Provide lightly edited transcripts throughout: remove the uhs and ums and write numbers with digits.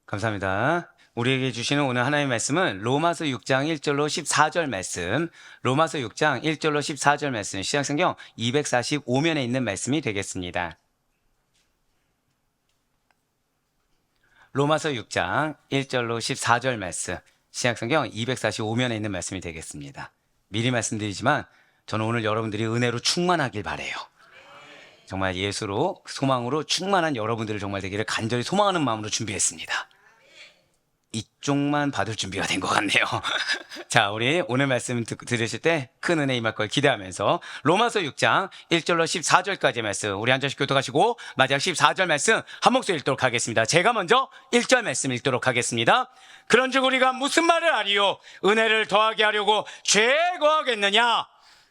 감사합니다. 우리에게 주시는 오늘 하나님의 말씀은 로마서 6장 1절로 14절 말씀, 로마서 6장 1절로 14절 말씀, 신약성경 245면에 있는 말씀이 되겠습니다. 로마서 6장 1절로 14절 말씀, 신약성경 245면에 있는 말씀이 되겠습니다. 미리 말씀드리지만 저는 오늘 여러분들이 은혜로 충만하길 바라요. 정말 예수로, 소망으로 충만한 여러분들을 정말 되기를 간절히 소망하는 마음으로 준비했습니다. 이쪽만 받을 준비가 된 것 같네요. 자, 우리 오늘 말씀 들으실 때 큰 은혜 임할 걸 기대하면서 로마서 6장 1절로 14절까지 말씀 우리 한 절씩 교독하시고 마지막 14절 말씀 한 목소리 읽도록 하겠습니다. 제가 먼저 1절 말씀 읽도록 하겠습니다. 그런즉 우리가 무슨 말을 하리요? 은혜를 더하게 하려고 죄에 거하겠느냐?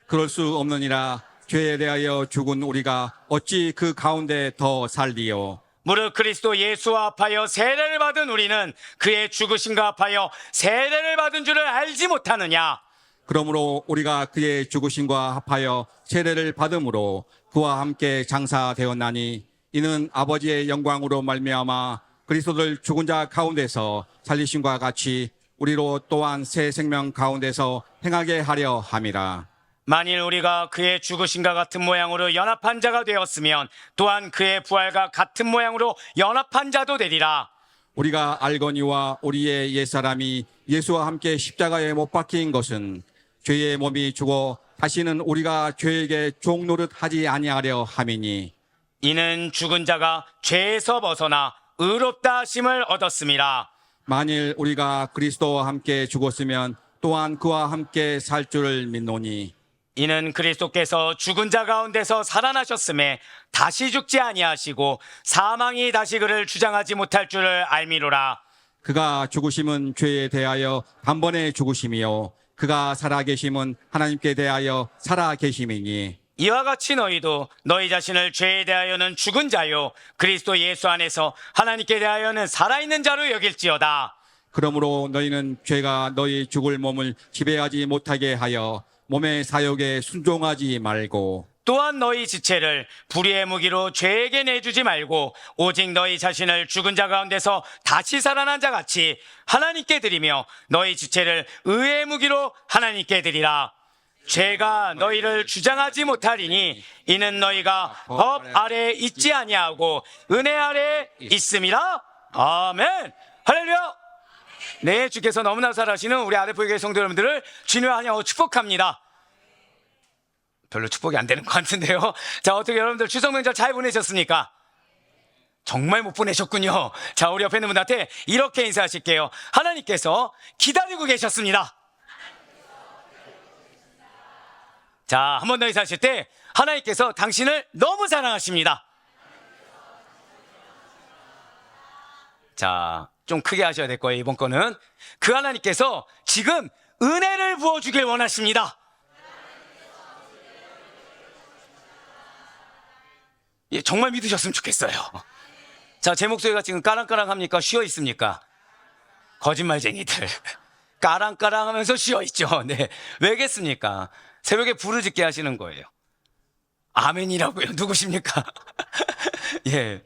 그럴 수 없느니라. 죄에 대하여 죽은 우리가 어찌 그 가운데 더 살리요? 무릇 그리스도 예수와 합하여 세례를 받은 우리는 그의 죽으심과 합하여 세례를 받은 줄을 알지 못하느냐? 그러므로 우리가 그의 죽으심과 합하여 세례를 받음으로 그와 함께 장사되었나니 이는 아버지의 영광으로 말미암아 그리스도를 죽은 자 가운데서 살리심과 같이 우리로 또한 새 생명 가운데서 행하게 하려 함이라. 만일 우리가 그의 죽으심과 같은 모양으로 연합한 자가 되었으면 또한 그의 부활과 같은 모양으로 연합한 자도 되리라. 우리가 알거니와 우리의 옛사람이 예수와 함께 십자가에 못 박힌 것은 죄의 몸이 죽어 다시는 우리가 죄에게 종노릇 하지 아니하려 함이니 이는 죽은 자가 죄에서 벗어나 의롭다 하심을 얻었음이라. 만일 우리가 그리스도와 함께 죽었으면 또한 그와 함께 살 줄을 믿노니 이는 그리스도께서 죽은 자 가운데서 살아나셨음에 다시 죽지 아니하시고 사망이 다시 그를 주장하지 못할 줄을 알미로라. 그가 죽으심은 죄에 대하여 단번에 죽으심이요 그가 살아계심은 하나님께 대하여 살아계심이니 이와 같이 너희도 너희 자신을 죄에 대하여는 죽은 자요 그리스도 예수 안에서 하나님께 대하여는 살아있는 자로 여길지어다. 그러므로 너희는 죄가 너희 죽을 몸을 지배하지 못하게 하여 몸의 사욕에 순종하지 말고 또한 너희 지체를 불의의 무기로 죄에게 내주지 말고 오직 너희 자신을 죽은 자 가운데서 다시 살아난 자 같이 하나님께 드리며 너희 지체를 의의 무기로 하나님께 드리라. 죄가 너희를 주장하지 못하리니 이는 너희가 법 아래에 있지 아니하고 은혜 아래에 있음이라. 아멘. 할렐루야. 네, 주께서 너무나 잘하시는 우리 아레포교회 성도 여러분들을 주님의 환영하고 축복합니다. 별로 축복이 안 되는 것 같은데요. 자, 어떻게 여러분들 추석 명절 잘 보내셨습니까? 정말 못 보내셨군요. 자, 우리 옆에 있는 분한테 이렇게 인사하실게요. 하나님께서 기다리고 계셨습니다. 자, 한 번 더 인사하실 때 하나님께서 당신을 너무 사랑하십니다. 자, 좀 크게 하셔야 될 거예요. 이번 거는 그 하나님께서 지금 은혜를 부어주길 원하십니다. 예, 정말 믿으셨으면 좋겠어요. 자, 제 목소리가 지금 까랑까랑합니까? 쉬어 있습니까? 거짓말쟁이들. 까랑까랑하면서 쉬어 있죠. 네, 왜겠습니까? 새벽에 불을 짓게 하시는 거예요. 아멘이라고요. 누구십니까? 예,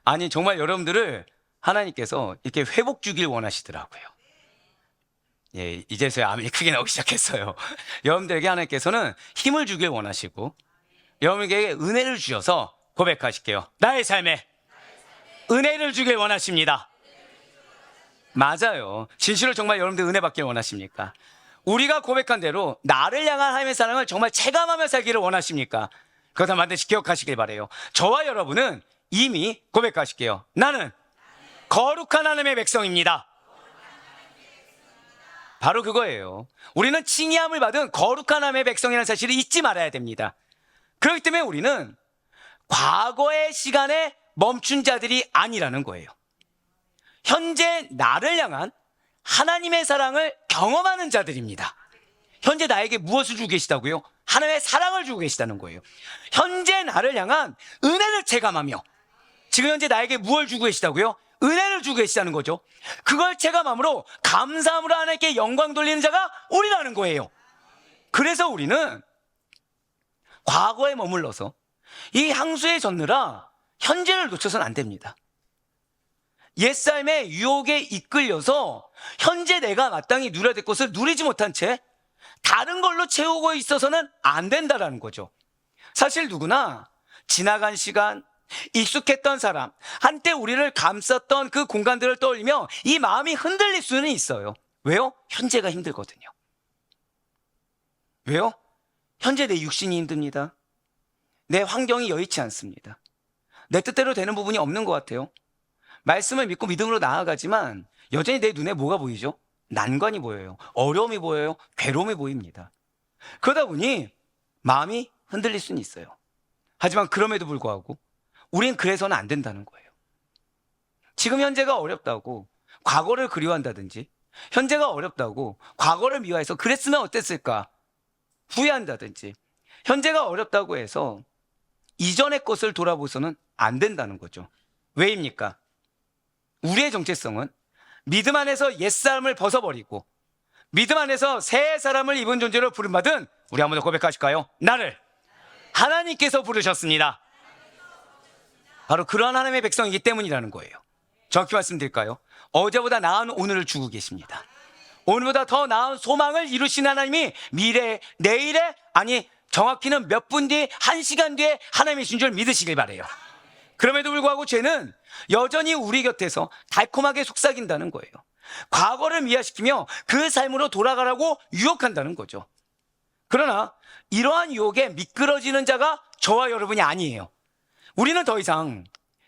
아니 정말 여러분들을 하나님께서 이렇게 회복 주길 원하시더라고요. 예, 이제서야 아멘이 크게 나오기 시작했어요. 여러분들에게 하나님께서는 힘을 주길 원하시고 여러분에게 은혜를 주셔서 고백하실게요. 나의 삶에 은혜를 주길 원하십니다. 맞아요. 진실로 정말 여러분들 은혜 받길 원하십니까? 우리가 고백한 대로 나를 향한 하나님의 사랑을 정말 체감하며 살기를 원하십니까? 그것을 반드시 기억하시길 바라요. 저와 여러분은 이미 고백하실게요. 나는 거룩한 하나님의 백성입니다. 바로 그거예요. 우리는 칭의함을 받은 거룩한 하나님의 백성이라는 사실을 잊지 말아야 됩니다. 그렇기 때문에 우리는 과거의 시간에 멈춘 자들이 아니라는 거예요. 현재 나를 향한 하나님의 사랑을 경험하는 자들입니다. 현재 나에게 무엇을 주고 계시다고요? 하나님의 사랑을 주고 계시다는 거예요. 현재 나를 향한 은혜를 체감하며 지금 현재 나에게 무엇을 주고 계시다고요? 은혜를 주고 계시다는 거죠. 그걸 체감함으로 감사함으로 하나님께 영광 돌리는 자가 우리라는 거예요. 그래서 우리는 과거에 머물러서 이 향수에 젖느라 현재를 놓쳐서는 안 됩니다. 옛삶의 유혹에 이끌려서 현재 내가 마땅히 누려야 될 것을 누리지 못한 채 다른 걸로 채우고 있어서는 안 된다라는 거죠. 사실 누구나 지나간 시간, 익숙했던 사람, 한때 우리를 감쌌던 그 공간들을 떠올리며 이 마음이 흔들릴 수는 있어요. 왜요? 현재가 힘들거든요. 왜요? 현재 내 육신이 힘듭니다. 내 환경이 여의치 않습니다. 내 뜻대로 되는 부분이 없는 것 같아요. 말씀을 믿고 믿음으로 나아가지만 여전히 내 눈에 뭐가 보이죠? 난관이 보여요. 어려움이 보여요. 괴로움이 보입니다. 그러다 보니 마음이 흔들릴 수는 있어요. 하지만 그럼에도 불구하고 우린 그래서는 안 된다는 거예요. 지금 현재가 어렵다고 과거를 그리워한다든지, 현재가 어렵다고 과거를 미워해서 그랬으면 어땠을까 후회한다든지, 현재가 어렵다고 해서 이전의 것을 돌아보서는 안 된다는 거죠. 왜입니까? 우리의 정체성은 믿음 안에서 옛사람을 벗어버리고 믿음 안에서 새 사람을 입은 존재로 부름받은, 우리 한번 더 고백하실까요? 나를 하나님께서 부르셨습니다. 바로 그러한 하나님의 백성이기 때문이라는 거예요. 정확히 말씀드릴까요? 어제보다 나은 오늘을 주고 계십니다. 오늘보다 더 나은 소망을 이루신 하나님이 미래에, 내일에, 아니 정확히는 몇 분 뒤, 1시간 뒤에 하나님이신 줄 믿으시길 바라요. 그럼에도 불구하고 죄는 여전히 우리 곁에서 달콤하게 속삭인다는 거예요. 과거를 미화시키며 그 삶으로 돌아가라고 유혹한다는 거죠. 그러나 이러한 유혹에 미끄러지는 자가 저와 여러분이 아니에요. 우리는 더 이상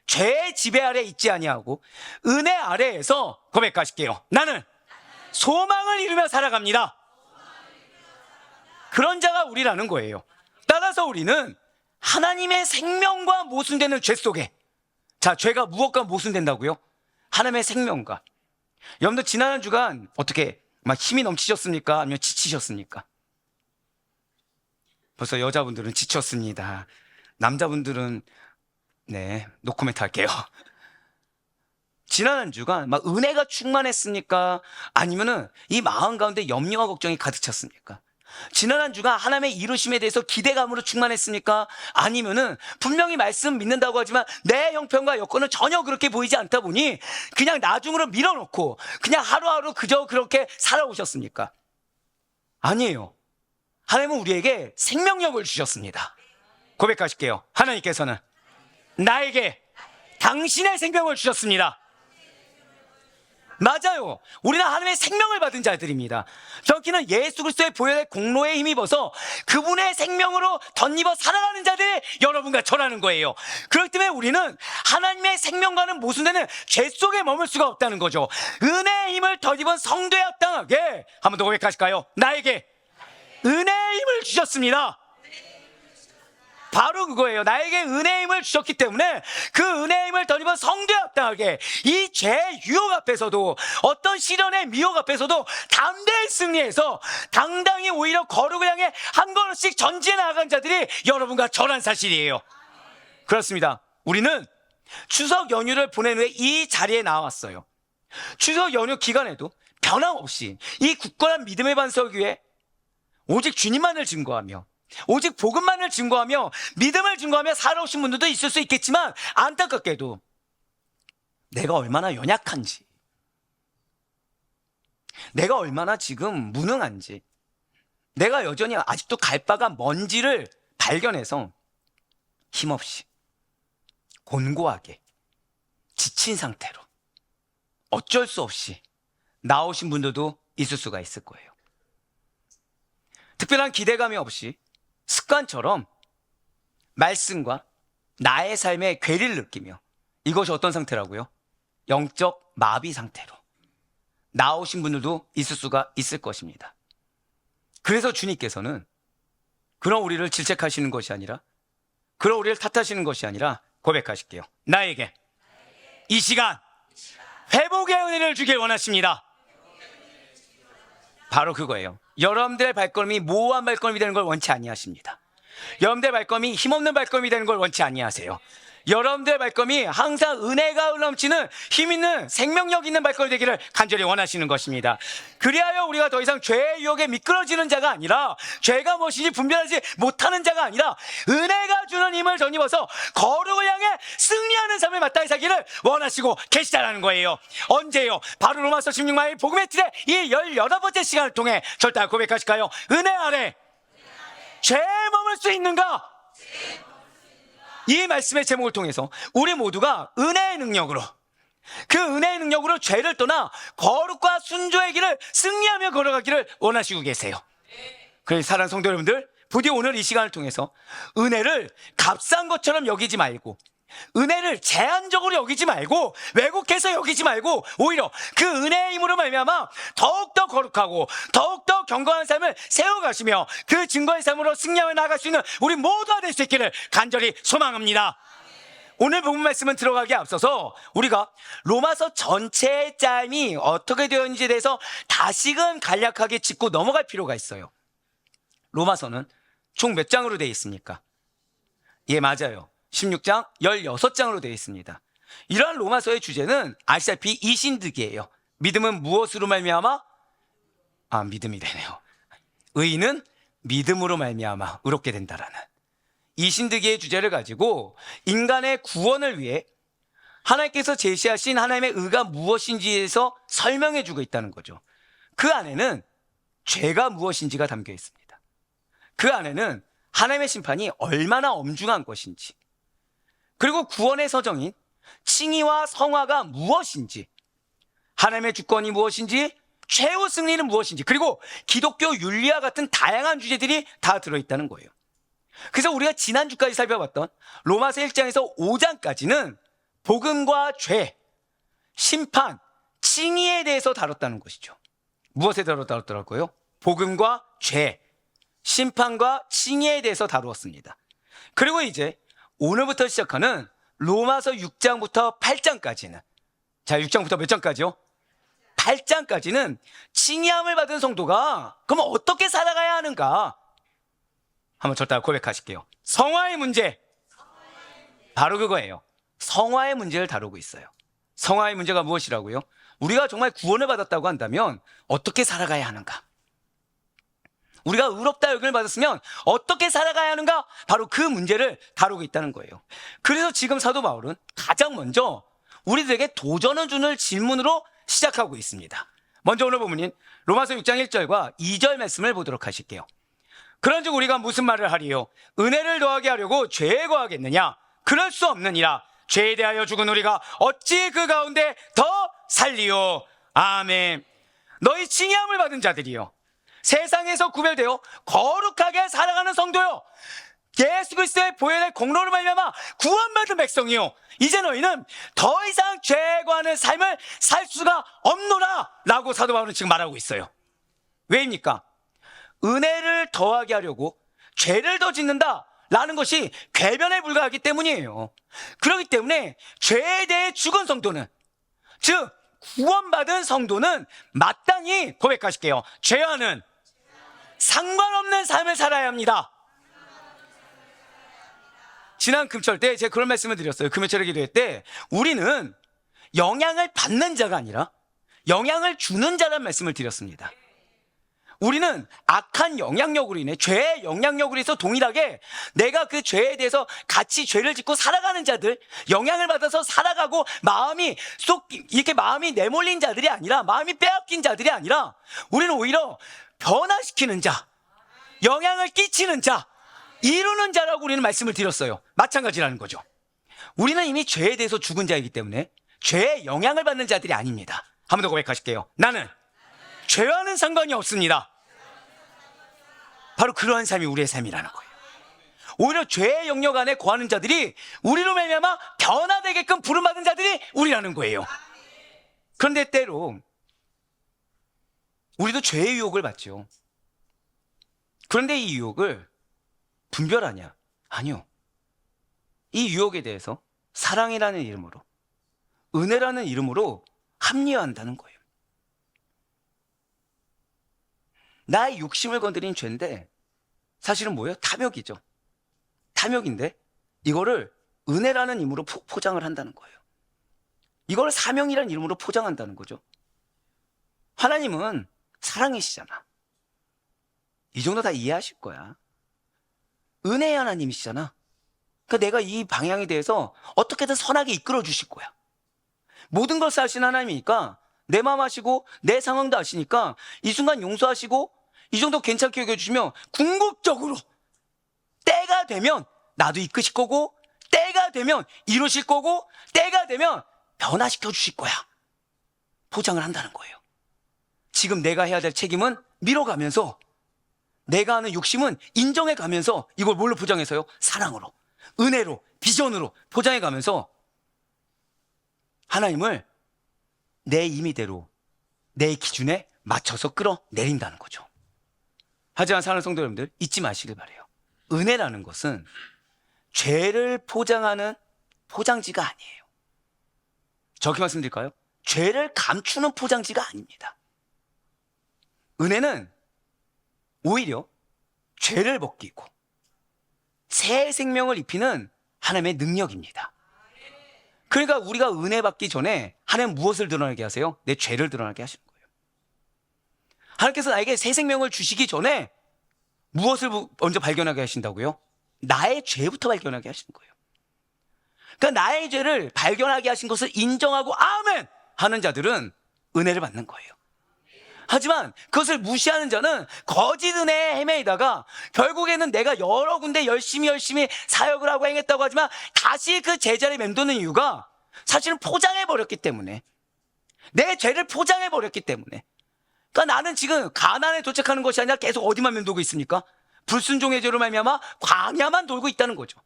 죄의 지배 아래 있지 아니하고 은혜 아래에서 고백하실게요. 나는 소망을 이루며 살아갑니다. 그런 자가 우리라는 거예요. 따라서 우리는 하나님의 생명과 모순되는 죄 속에, 자, 죄가 무엇과 모순된다고요? 하나님의 생명과. 여러분들 지난 한 주간 어떻게 막 힘이 넘치셨습니까? 아니면 지치셨습니까? 벌써 여자분들은 지쳤습니다. 남자분들은 네, 노코멘트 할게요. 지난 한 주간 막 은혜가 충만했습니까? 아니면은 이 마음 가운데 염려와 걱정이 가득 찼습니까? 지난 한 주간 하나님의 이루심에 대해서 기대감으로 충만했습니까? 아니면은 분명히 말씀 믿는다고 하지만 내 형편과 여건은 전혀 그렇게 보이지 않다 보니 그냥 나중으로 밀어놓고 그냥 하루하루 그저 그렇게 살아오셨습니까? 아니에요. 하나님은 우리에게 생명력을 주셨습니다. 고백하실게요. 하나님께서는 나에게 당신의 생명을 주셨습니다. 맞아요. 우리는 하나님의 생명을 받은 자들입니다. 정확히는 예수 그리스도의 보혈의 공로에 힘입어서 그분의 생명으로 덧입어 살아가는 자들이 여러분과 저라는 거예요. 그렇기 때문에 우리는 하나님의 생명과는 모순되는 죄 속에 머물 수가 없다는 거죠. 은혜의 힘을 덧입은 성도에 합당하게, 한 번 더 고백하실까요? 나에게 은혜의 힘을 주셨습니다. 바로 그거예요. 나에게 은혜의 힘을 주셨기 때문에 그 은혜의 힘을 덧입은 성도에 합당하게 이 죄의 유혹 앞에서도, 어떤 시련의 미혹 앞에서도 담대히 승리해서 당당히 오히려 거룩을 향해 한 걸음씩 전진해 나아간 자들이 여러분과 저란 사실이에요. 그렇습니다. 우리는 추석 연휴를 보낸 후에 이 자리에 나왔어요. 추석 연휴 기간에도 변함없이 이 굳건한 믿음의 반석 위에 오직 주님만을 증거하며, 오직 복음만을 증거하며 믿음을 증거하며 살아오신 분들도 있을 수 있겠지만, 안타깝게도 내가 얼마나 연약한지, 내가 얼마나 지금 무능한지, 내가 여전히 아직도 갈 바가 뭔지를 발견해서 힘없이 곤고하게 지친 상태로 어쩔 수 없이 나오신 분들도 있을 수가 있을 거예요. 특별한 기대감이 없이 습관처럼 말씀과 나의 삶의 괴리를 느끼며, 이것이 어떤 상태라고요? 영적 마비 상태로 나오신 분들도 있을 수가 있을 것입니다. 그래서 주님께서는 그런 우리를 질책하시는 것이 아니라, 그런 우리를 탓하시는 것이 아니라 고백하실게요. 나에게 이 시간 회복의 은혜를 주길 원하십니다. 바로 그거예요. 여러분들의 발걸음이 모호한 발걸음이 되는 걸 원치 아니하십니다. 여러분들의 발걸음이 힘없는 발걸음이 되는 걸 원치 아니하세요. 여러분들의 발걸음이 항상 은혜가 넘치는 힘 있는 생명력 있는 발걸음 되기를 간절히 원하시는 것입니다. 그리하여 우리가 더 이상 죄의 유혹에 미끄러지는 자가 아니라, 죄가 무엇인지 분별하지 못하는 자가 아니라 은혜가 주는 힘을 덧입어서 거룩을 향해 승리하는 삶을 마땅히 살기를 원하시고 계시다라는 거예요. 언제요? 바로 로마서 16장의 복음의 틀에 이 18번째 시간을 통해 절대 고백하실까요? 은혜 아래 죄에 머물 수 있는가? 이 말씀의 제목을 통해서 우리 모두가 은혜의 능력으로, 그 은혜의 능력으로 죄를 떠나 거룩과 순조의 길을 승리하며 걸어가기를 원하시고 계세요. 그래서 사랑하는 성도 여러분들, 부디 오늘 이 시간을 통해서 은혜를 값싼 것처럼 여기지 말고, 은혜를 제한적으로 여기지 말고, 왜곡해서 여기지 말고, 오히려 그 은혜의 힘으로 말미암아 더욱더 거룩하고 더욱더 경건한 삶을 세워가시며 그 증거의 삶으로 승리하며 나아갈 수 있는 우리 모두가 될 수 있기를 간절히 소망합니다. 오늘 본문 말씀은 들어가기에 앞서서 우리가 로마서 전체의 짤이 어떻게 되었는지에 대해서 다시금 간략하게 짚고 넘어갈 필요가 있어요. 로마서는 총 몇 장으로 되어 있습니까? 예, 맞아요. 16장 16장으로 되어 있습니다. 이러한 로마서의 주제는 아시다시피 이신득이에요. 믿음은 무엇으로 말미암아? 믿음이 되네요. 의인은 믿음으로 말미암아 의롭게 된다라는 이신득이의 주제를 가지고 인간의 구원을 위해 하나님께서 제시하신 하나님의 의가 무엇인지에서 설명해 주고 있다는 거죠. 그 안에는 죄가 무엇인지가 담겨 있습니다. 그 안에는 하나님의 심판이 얼마나 엄중한 것인지, 그리고 구원의 서정인 칭의와 성화가 무엇인지, 하나님의 주권이 무엇인지, 최후 승리는 무엇인지, 그리고 기독교 윤리와 같은 다양한 주제들이 다 들어있다는 거예요. 그래서 우리가 지난주까지 살펴봤던 로마서 1장에서 5장까지는 복음과 죄, 심판, 칭의에 대해서 다뤘다는 것이죠. 무엇에 다뤘더라고요? 복음과 죄, 심판과 칭의에 대해서 다루었습니다. 그리고 이제 오늘부터 시작하는 로마서 6장부터 8장까지는, 자, 6장부터 몇 장까지요? 8장까지는 칭의함을 받은 성도가 그럼 어떻게 살아가야 하는가? 한번 저따가 고백하실게요. 성화의 문제. 바로 그거예요. 성화의 문제를 다루고 있어요. 성화의 문제가 무엇이라고요? 우리가 정말 구원을 받았다고 한다면 어떻게 살아가야 하는가? 우리가 의롭다 여김을 받았으면 어떻게 살아가야 하는가? 바로 그 문제를 다루고 있다는 거예요. 그래서 지금 사도 바울은 가장 먼저 우리들에게 도전을 주는 질문으로 시작하고 있습니다. 먼저 오늘 본문인 로마서 6장 1절과 2절 말씀을 보도록 하실게요. 그런즉 우리가 무슨 말을 하리요? 은혜를 더하게 하려고 죄에 거하겠느냐? 그럴 수 없느니라. 죄에 대하여 죽은 우리가 어찌 그 가운데 더 살리요? 아멘. 너희 칭의함을 받은 자들이요, 세상에서 구별되어 거룩하게 살아가는 성도요, 예수 그리스도의 보혈의 공로를 말미암아 구원받은 백성이요, 이제 너희는 더 이상 죄에 관한 삶을 살 수가 없노라 라고 사도 바울은 지금 말하고 있어요. 왜입니까? 은혜를 더하게 하려고 죄를 더 짓는다 라는 것이 궤변에 불과하기 때문이에요. 그렇기 때문에 죄에 대해 죽은 성도는, 즉 구원받은 성도는 마땅히 고백하실게요. 죄와는 상관없는 삶을 살아야 합니다. 지난 금철 때 제가 그런 말씀을 드렸어요. 금요철에 기도회 때 우리는 영향을 받는 자가 아니라 영향을 주는 자라는 말씀을 드렸습니다. 우리는 악한 영향력으로 인해, 죄의 영향력으로 해서 동일하게 내가 그 죄에 대해서 같이 죄를 짓고 살아가는 자들, 영향을 받아서 살아가고 마음이 이렇게 마음이 내몰린 자들이 아니라, 마음이 빼앗긴 자들이 아니라, 우리는 오히려 변화시키는 자, 영향을 끼치는 자, 이루는 자라고 우리는 말씀을 드렸어요. 마찬가지라는 거죠. 우리는 이미 죄에 대해서 죽은 자이기 때문에 죄의 영향을 받는 자들이 아닙니다. 한 번 더 고백하실게요. 나는 죄와는 상관이 없습니다. 바로 그러한 삶이 우리의 삶이라는 거예요. 오히려 죄의 영역 안에 거하는 자들이 우리로 말미암아 변화되게끔 부름받은 자들이 우리라는 거예요. 그런데 때로 우리도 죄의 유혹을 받죠. 그런데 이 유혹을 분별하냐? 아니요. 이 유혹에 대해서 사랑이라는 이름으로, 은혜라는 이름으로 합리화한다는 거예요. 나의 욕심을 건드린 죄인데 사실은 뭐예요? 탐욕이죠. 탐욕인데 이거를 은혜라는 이름으로 포장을 한다는 거예요. 이걸 사명이라는 이름으로 포장한다는 거죠. 하나님은 사랑이시잖아. 이 정도 다 이해하실 거야. 은혜의 하나님이시잖아. 그러니까 내가 이 방향에 대해서 어떻게든 선하게 이끌어 주실 거야. 모든 것을 아시는 하나님이니까 내 마음 아시고 내 상황도 아시니까 이 순간 용서하시고 이 정도 괜찮게 여겨주시면 궁극적으로 때가 되면 나도 이끄실 거고, 때가 되면 이루실 거고, 때가 되면 변화시켜 주실 거야. 포장을 한다는 거예요. 지금 내가 해야 될 책임은 밀어가면서, 내가 하는 욕심은 인정해가면서, 이걸 뭘로 포장해서요? 사랑으로, 은혜로, 비전으로 포장해가면서 하나님을 내 임의대로, 내 기준에 맞춰서 끌어내린다는 거죠. 하지만 사랑하는 성도 여러분들, 잊지 마시길 바라요. 은혜라는 것은 죄를 포장하는 포장지가 아니에요. 저렇게 말씀드릴까요? 죄를 감추는 포장지가 아닙니다. 은혜는 오히려 죄를 벗기고 새 생명을 입히는 하나님의 능력입니다. 그러니까 우리가 은혜 받기 전에 하나님 무엇을 드러나게 하세요? 내 죄를 드러나게 하시는 거예요. 하나님께서 나에게 새 생명을 주시기 전에 무엇을 먼저 발견하게 하신다고요? 나의 죄부터 발견하게 하시는 거예요. 그러니까 나의 죄를 발견하게 하신 것을 인정하고 아멘 하는 자들은 은혜를 받는 거예요. 하지만 그것을 무시하는 자는 거짓 은혜에 헤매이다가 결국에는 내가 여러 군데 열심히 사역을 하고 행했다고 하지만 다시 그 제자리에 맴도는 이유가 사실은 포장해버렸기 때문에, 내 죄를 포장해버렸기 때문에. 그러니까 나는 지금 가나안에 도착하는 것이 아니라 계속 어디만 맴돌고 있습니까? 불순종의 죄로 말미암아 광야만 돌고 있다는 거죠.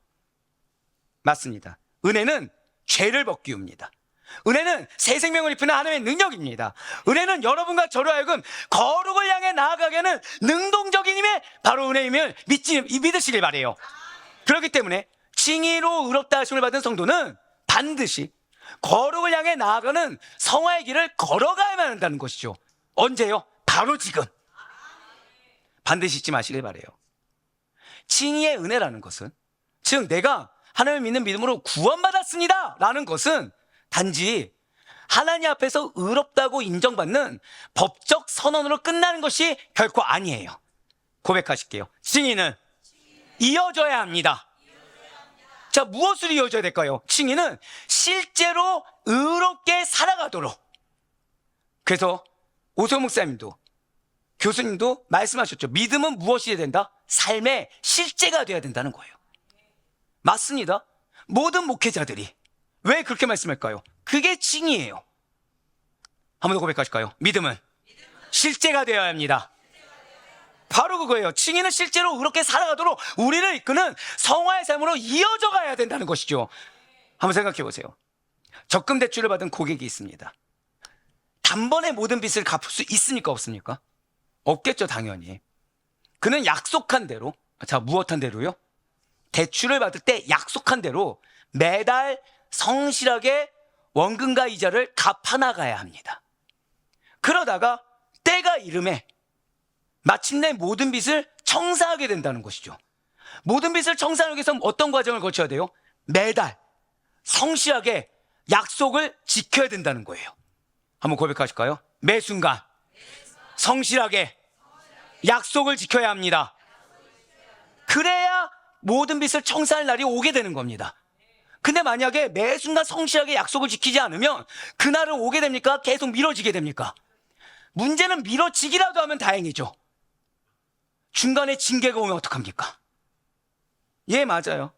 맞습니다. 은혜는 죄를 벗기웁니다. 은혜는 새 생명을 입히는 하나님의 능력입니다. 은혜는 여러분과 저로 하여금 거룩을 향해 나아가게 하는 능동적인 힘에 바로 은혜임을 믿으시길 바래요. 그렇기 때문에 칭의로 의롭다 하심을 받은 성도는 반드시 거룩을 향해 나아가는 성화의 길을 걸어가야만 한다는 것이죠. 언제요? 바로 지금. 반드시 잊지 마시길 바래요. 칭의의 은혜라는 것은, 즉 내가 하나님을 믿는 믿음으로 구원받았습니다 라는 것은 단지 하나님 앞에서 의롭다고 인정받는 법적 선언으로 끝나는 것이 결코 아니에요. 고백하실게요. 칭의는 이어져야 합니다. 자, 무엇으로 이어져야 될까요? 칭의는 실제로 의롭게 살아가도록. 그래서 오세훈 목사님도, 교수님도 말씀하셨죠. 믿음은 무엇이 돼야 된다? 삶의 실제가 돼야 된다는 거예요. 맞습니다. 모든 목회자들이 왜 그렇게 말씀할까요? 그게 칭의예요. 한 번 더 고백하실까요? 믿음은 실제가 되어야 합니다. 바로 그거예요. 칭의는 실제로 그렇게 살아가도록 우리를 이끄는 성화의 삶으로 이어져 가야 된다는 것이죠. 한번 생각해 보세요. 적금 대출을 받은 고객이 있습니다. 단번에 모든 빚을 갚을 수 있습니까? 없습니까? 없겠죠, 당연히. 그는 약속한 대로, 자, 무엇한 대로요? 대출을 받을 때 약속한 대로 매달 성실하게 원금과 이자를 갚아나가야 합니다. 그러다가 때가 이름에 마침내 모든 빚을 청산하게 된다는 것이죠. 모든 빚을 청산하기 위해서 어떤 과정을 거쳐야 돼요? 매달 성실하게 약속을 지켜야 된다는 거예요. 한번 고백하실까요? 매 순간 성실하게 약속을 지켜야 합니다. 그래야 모든 빚을 청산할 날이 오게 되는 겁니다. 근데 만약에 매 순간 성실하게 약속을 지키지 않으면 그날은 오게 됩니까? 계속 미뤄지게 됩니까? 문제는 미뤄지기라도 하면 다행이죠. 중간에 징계가 오면 어떡합니까? 예, 맞아요.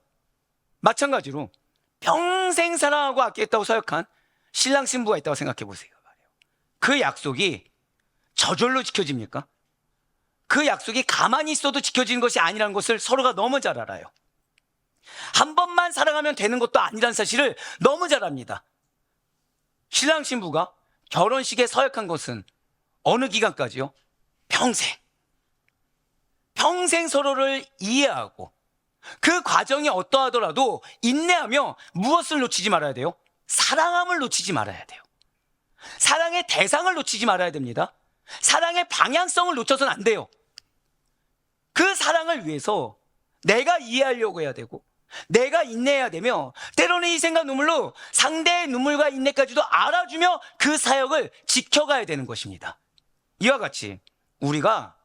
마찬가지로 평생 사랑하고 아끼겠다고 서약한 신랑 신부가 있다고 생각해 보세요. 그 약속이 저절로 지켜집니까? 그 약속이 가만히 있어도 지켜지는 것이 아니라는 것을 서로가 너무 잘 알아요. 한 번만 사랑하면 되는 것도 아니라는 사실을 너무 잘 압니다. 신랑 신부가 결혼식에 서약한 것은 어느 기간까지요? 평생 서로를 이해하고 그 과정이 어떠하더라도 인내하며 무엇을 놓치지 말아야 돼요? 사랑함을 놓치지 말아야 돼요. 사랑의 대상을 놓치지 말아야 됩니다. 사랑의 방향성을 놓쳐서는 안 돼요. 그 사랑을 위해서 내가 이해하려고 해야 되고 내가 인내해야 되며 때로는 희생과 눈물로 상대의 눈물과 인내까지도 알아주며 그 사역을 지켜가야 되는 것입니다. 이와 같이 우리가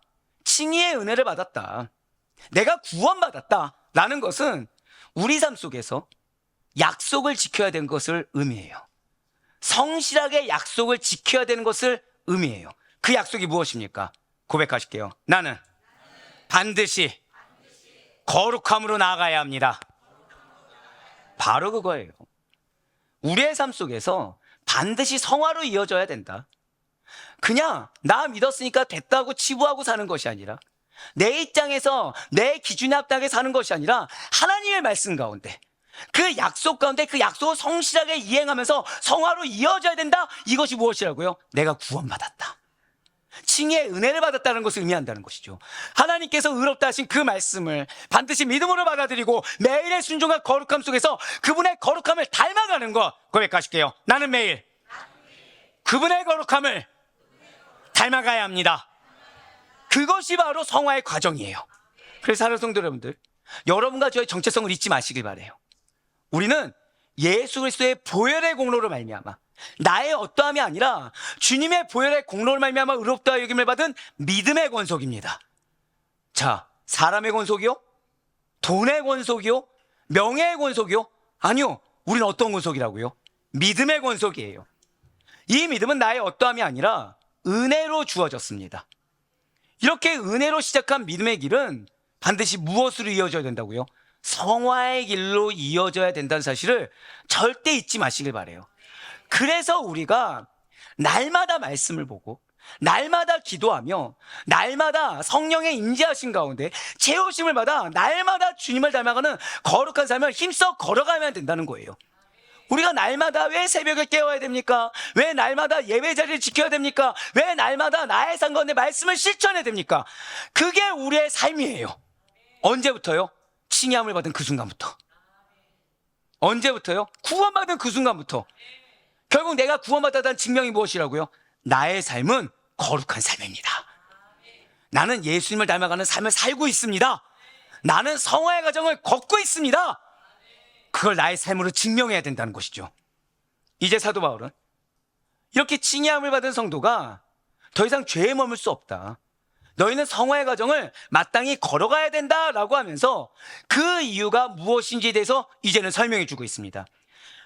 칭의의 은혜를 받았다, 내가 구원받았다 라는 것은 우리 삶 속에서 약속을 지켜야 되는 것을 의미해요. 성실하게 약속을 지켜야 되는 것을 의미해요. 그 약속이 무엇입니까? 고백하실게요. 나는 반드시 거룩함으로 나아가야 합니다. 바로 그거예요. 우리의 삶 속에서 반드시 성화로 이어져야 된다. 그냥 나 믿었으니까 됐다고 치부하고 사는 것이 아니라, 내 입장에서 내 기준에 합당하게 사는 것이 아니라 하나님의 말씀 가운데, 그 약속 가운데 그 약속을 성실하게 이행하면서 성화로 이어져야 된다. 이것이 무엇이라고요? 내가 구원받았다, 칭의의 은혜를 받았다는 것을 의미한다는 것이죠. 하나님께서 의롭다 하신 그 말씀을 반드시 믿음으로 받아들이고 매일의 순종과 거룩함 속에서 그분의 거룩함을 닮아가는 것, 고백하실게요. 나는 매일 그분의 거룩함을 닮아가야 합니다. 그것이 바로 성화의 과정이에요. 그래서 사랑하는 성도 여러분들, 여러분과 저의 정체성을 잊지 마시길 바라요. 우리는 예수 그리스도의 보혈의 공로로 말미암아, 나의 어떠함이 아니라 주님의 보혈의 공로를 말미암아 의롭다 여김을 받은 믿음의 권속입니다. 자, 사람의 권속이요? 돈의 권속이요? 명예의 권속이요? 아니요, 우리는 어떤 권속이라고요? 믿음의 권속이에요. 이 믿음은 나의 어떠함이 아니라 은혜로 주어졌습니다. 이렇게 은혜로 시작한 믿음의 길은 반드시 무엇으로 이어져야 된다고요? 성화의 길로 이어져야 된다는 사실을 절대 잊지 마시길 바라요. 그래서 우리가 날마다 말씀을 보고 날마다 기도하며 날마다 성령의 임재하신 가운데 채우심을 받아 날마다 주님을 닮아가는 거룩한 삶을 힘써 걸어가면 된다는 거예요. 우리가 날마다 왜 새벽에 깨워야 됩니까? 왜 날마다 예배 자리를 지켜야 됩니까? 왜 날마다 나의 삶 가운데 말씀을 실천해야 됩니까? 그게 우리의 삶이에요. 언제부터요? 칭의함을 받은 그 순간부터. 언제부터요? 구원받은 그 순간부터. 결국 내가 구원받았다는 증명이 무엇이라고요? 나의 삶은 거룩한 삶입니다. 나는 예수님을 닮아가는 삶을 살고 있습니다. 나는 성화의 과정을 걷고 있습니다. 그걸 나의 삶으로 증명해야 된다는 것이죠. 이제 사도 바울은 이렇게 칭의함을 받은 성도가 더 이상 죄에 머물 수 없다, 너희는 성화의 과정을 마땅히 걸어가야 된다라고 하면서 그 이유가 무엇인지에 대해서 이제는 설명해 주고 있습니다.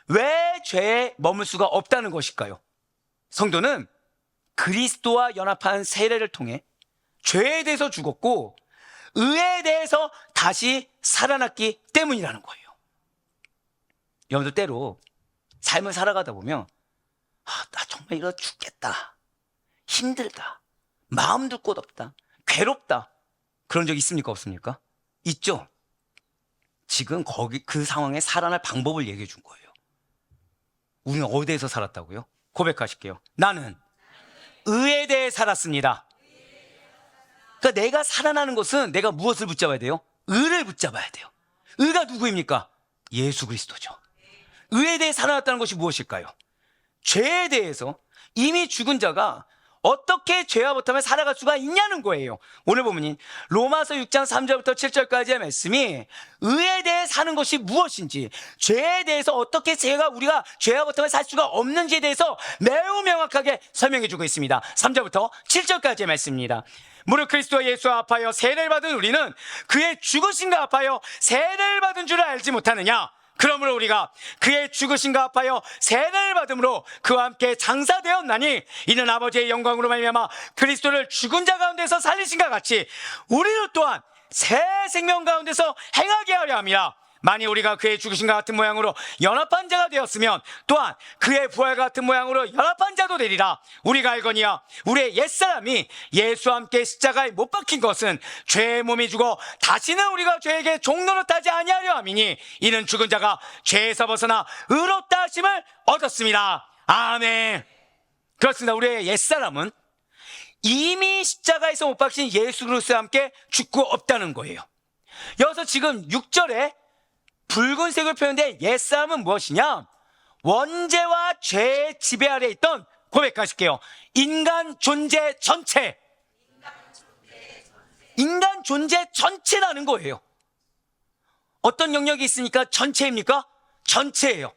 왜 죄에 머물 수가 없다는 것일까요? 성도는 그리스도와 연합한 세례를 통해 죄에 대해서 죽었고 의에 대해서 다시 살아났기 때문이라는 거예요. 여러분들 때로 삶을 살아가다 보면 나 정말 이거 죽겠다, 힘들다, 마음 둘 곳 없다, 괴롭다, 그런 적 있습니까? 없습니까? 있죠. 지금 그 상황에 살아날 방법을 얘기해 준 거예요. 우리는 어디에서 살았다고요? 고백하실게요. 나는 의에 대해 살았습니다. 그러니까 내가 살아나는 것은 내가 무엇을 붙잡아야 돼요? 의를 붙잡아야 돼요. 의가 누구입니까? 예수 그리스도죠. 의에 대해 살아났다는 것이 무엇일까요? 죄에 대해서 이미 죽은 자가 어떻게 죄와 못하며 살아갈 수가 있냐는 거예요. 오늘 본문인 로마서 6장 3절부터 7절까지의 말씀이 의에 대해 사는 것이 무엇인지, 죄에 대해서 어떻게 우리가 죄와 못하며 살 수가 없는지에 대해서 매우 명확하게 설명해 주고 있습니다. 3절부터 7절까지의 말씀입니다. 무릇 그리스도 예수와 합하여 세례를 받은 우리는 그의 죽으심과 합하여 세례를 받은 줄을 알지 못하느냐? 그러므로 우리가 그의 죽으심과 합하여 세례를 받음으로 그와 함께 장사되었나니 이는 아버지의 영광으로 말미암아 그리스도를 죽은 자 가운데서 살리신과 같이 우리도 또한 새 생명 가운데서 행하게 하려 함이라. 만일 우리가 그의 죽으심과 같은 모양으로 연합한 자가 되었으면 또한 그의 부활과 같은 모양으로 연합한 자도 되리라. 우리가 알거니와 우리의 옛사람이 예수와 함께 십자가에 못 박힌 것은 죄의 몸이 죽어 다시는 우리가 죄에게 종노릇하지 아니하려 함이니 이는 죽은 자가 죄에서 벗어나 의롭다 하심을 얻었습니다. 아멘. 그렇습니다. 우리의 옛사람은 이미 십자가에서 못 박힌 예수 그리스도와 함께 죽고 없다는 거예요. 여기서 지금 6절에 붉은색으로 표현된 옛사람은 무엇이냐? 원죄와 죄의 지배 아래 있던, 고백하실게요, 인간 존재 전체. 인간 존재 전체라는 거예요. 어떤 영역이 있으니까 전체입니까? 전체예요.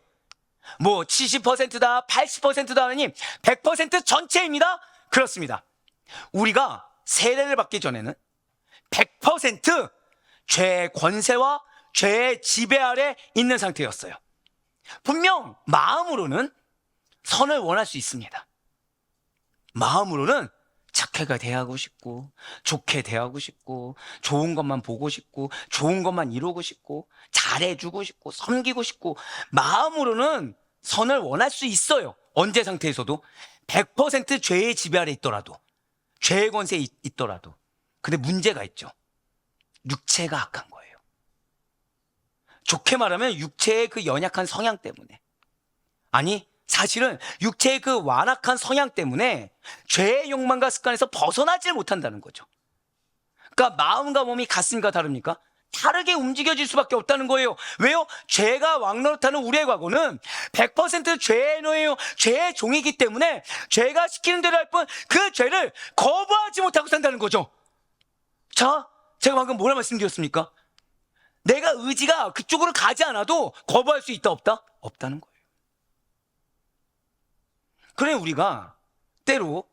뭐 70%다, 80%다 하느님 100% 전체입니다. 그렇습니다. 우리가 세례를 받기 전에는 100% 죄의 권세와 죄의 지배 아래 있는 상태였어요. 분명 마음으로는 선을 원할 수 있습니다. 마음으로는 착해가 대하고 싶고, 좋게 대하고 싶고, 좋은 것만 보고 싶고, 좋은 것만 이루고 싶고, 잘해주고 싶고, 섬기고 싶고, 마음으로는 선을 원할 수 있어요. 언제 상태에서도 100% 죄의 지배 아래 있더라도, 죄의 권세에 있더라도. 근데 문제가 있죠. 육체가 악한 거예요. 좋게 말하면 육체의 그 연약한 성향 때문에, 아니 사실은 육체의 그 완악한 성향 때문에 죄의 욕망과 습관에서 벗어나질 못한다는 거죠. 그러니까 마음과 몸이 같습니까? 다릅니까? 다르게 움직여질 수밖에 없다는 거예요. 왜요? 죄가 왕노릇하는 우리의 과거는 100% 죄의 노예요. 죄의 종이기 때문에 죄가 시키는 대로 할 뿐 그 죄를 거부하지 못하고 산다는 거죠. 자, 제가 방금 뭐라 말씀드렸습니까? 내가 의지가 그쪽으로 가지 않아도 거부할 수 있다 없다? 없다는 거예요. 그래 우리가 때로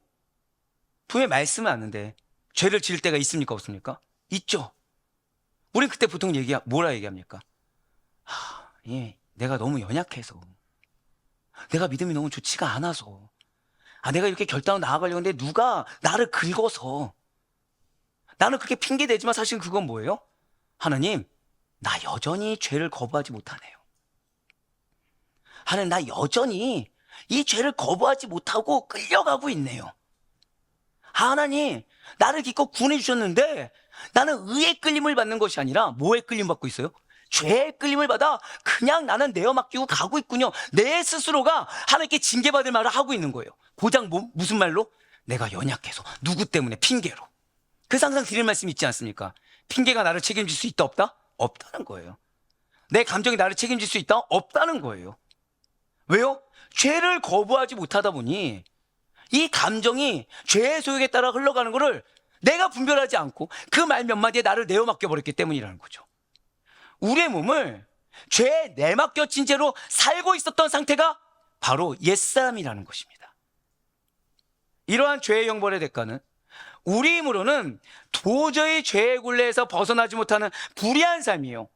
분명히 말씀은 하는데 죄를 지을 때가 있습니까? 없습니까? 있죠. 우리 그때 보통 뭐라 얘기합니까? 예, 내가 너무 연약해서, 내가 믿음이 너무 좋지가 않아서, 내가 이렇게 결단으로 나아가려고 하는데 누가 나를 긁어서, 나는 그렇게 핑계대지만 사실 그건 뭐예요? 하나님, 나 여전히 죄를 거부하지 못하네요. 하나님, 나 여전히 이 죄를 거부하지 못하고 끌려가고 있네요. 하나님, 나를 기껏 구원해 주셨는데 나는 의의 끌림을 받는 것이 아니라 뭐의 끌림 받고 있어요? 죄의 끌림을 받아 그냥 나는 내어 맡기고 가고 있군요. 내 스스로가 하나님께 징계받을 말을 하고 있는 거예요. 고작 무슨 말로? 내가 연약해서, 누구 때문에? 핑계로. 그래서 항상 드릴 말씀이 있지 않습니까? 핑계가 나를 책임질 수 있다 없다? 없다는 거예요. 내 감정이 나를 책임질 수 있다? 없다는 거예요. 왜요? 죄를 거부하지 못하다 보니 이 감정이 죄의 소욕에 따라 흘러가는 것을 내가 분별하지 않고 그 말 몇 마디에 나를 내어 맡겨버렸기 때문이라는 거죠. 우리의 몸을 죄에 내맡겨진 채로 살고 있었던 상태가 바로 옛사람이라는 것입니다. 이러한 죄의 형벌의 대가는 우리 힘으로는 도저히 죄의 굴레에서 벗어나지 못하는 불의한 삶이에요.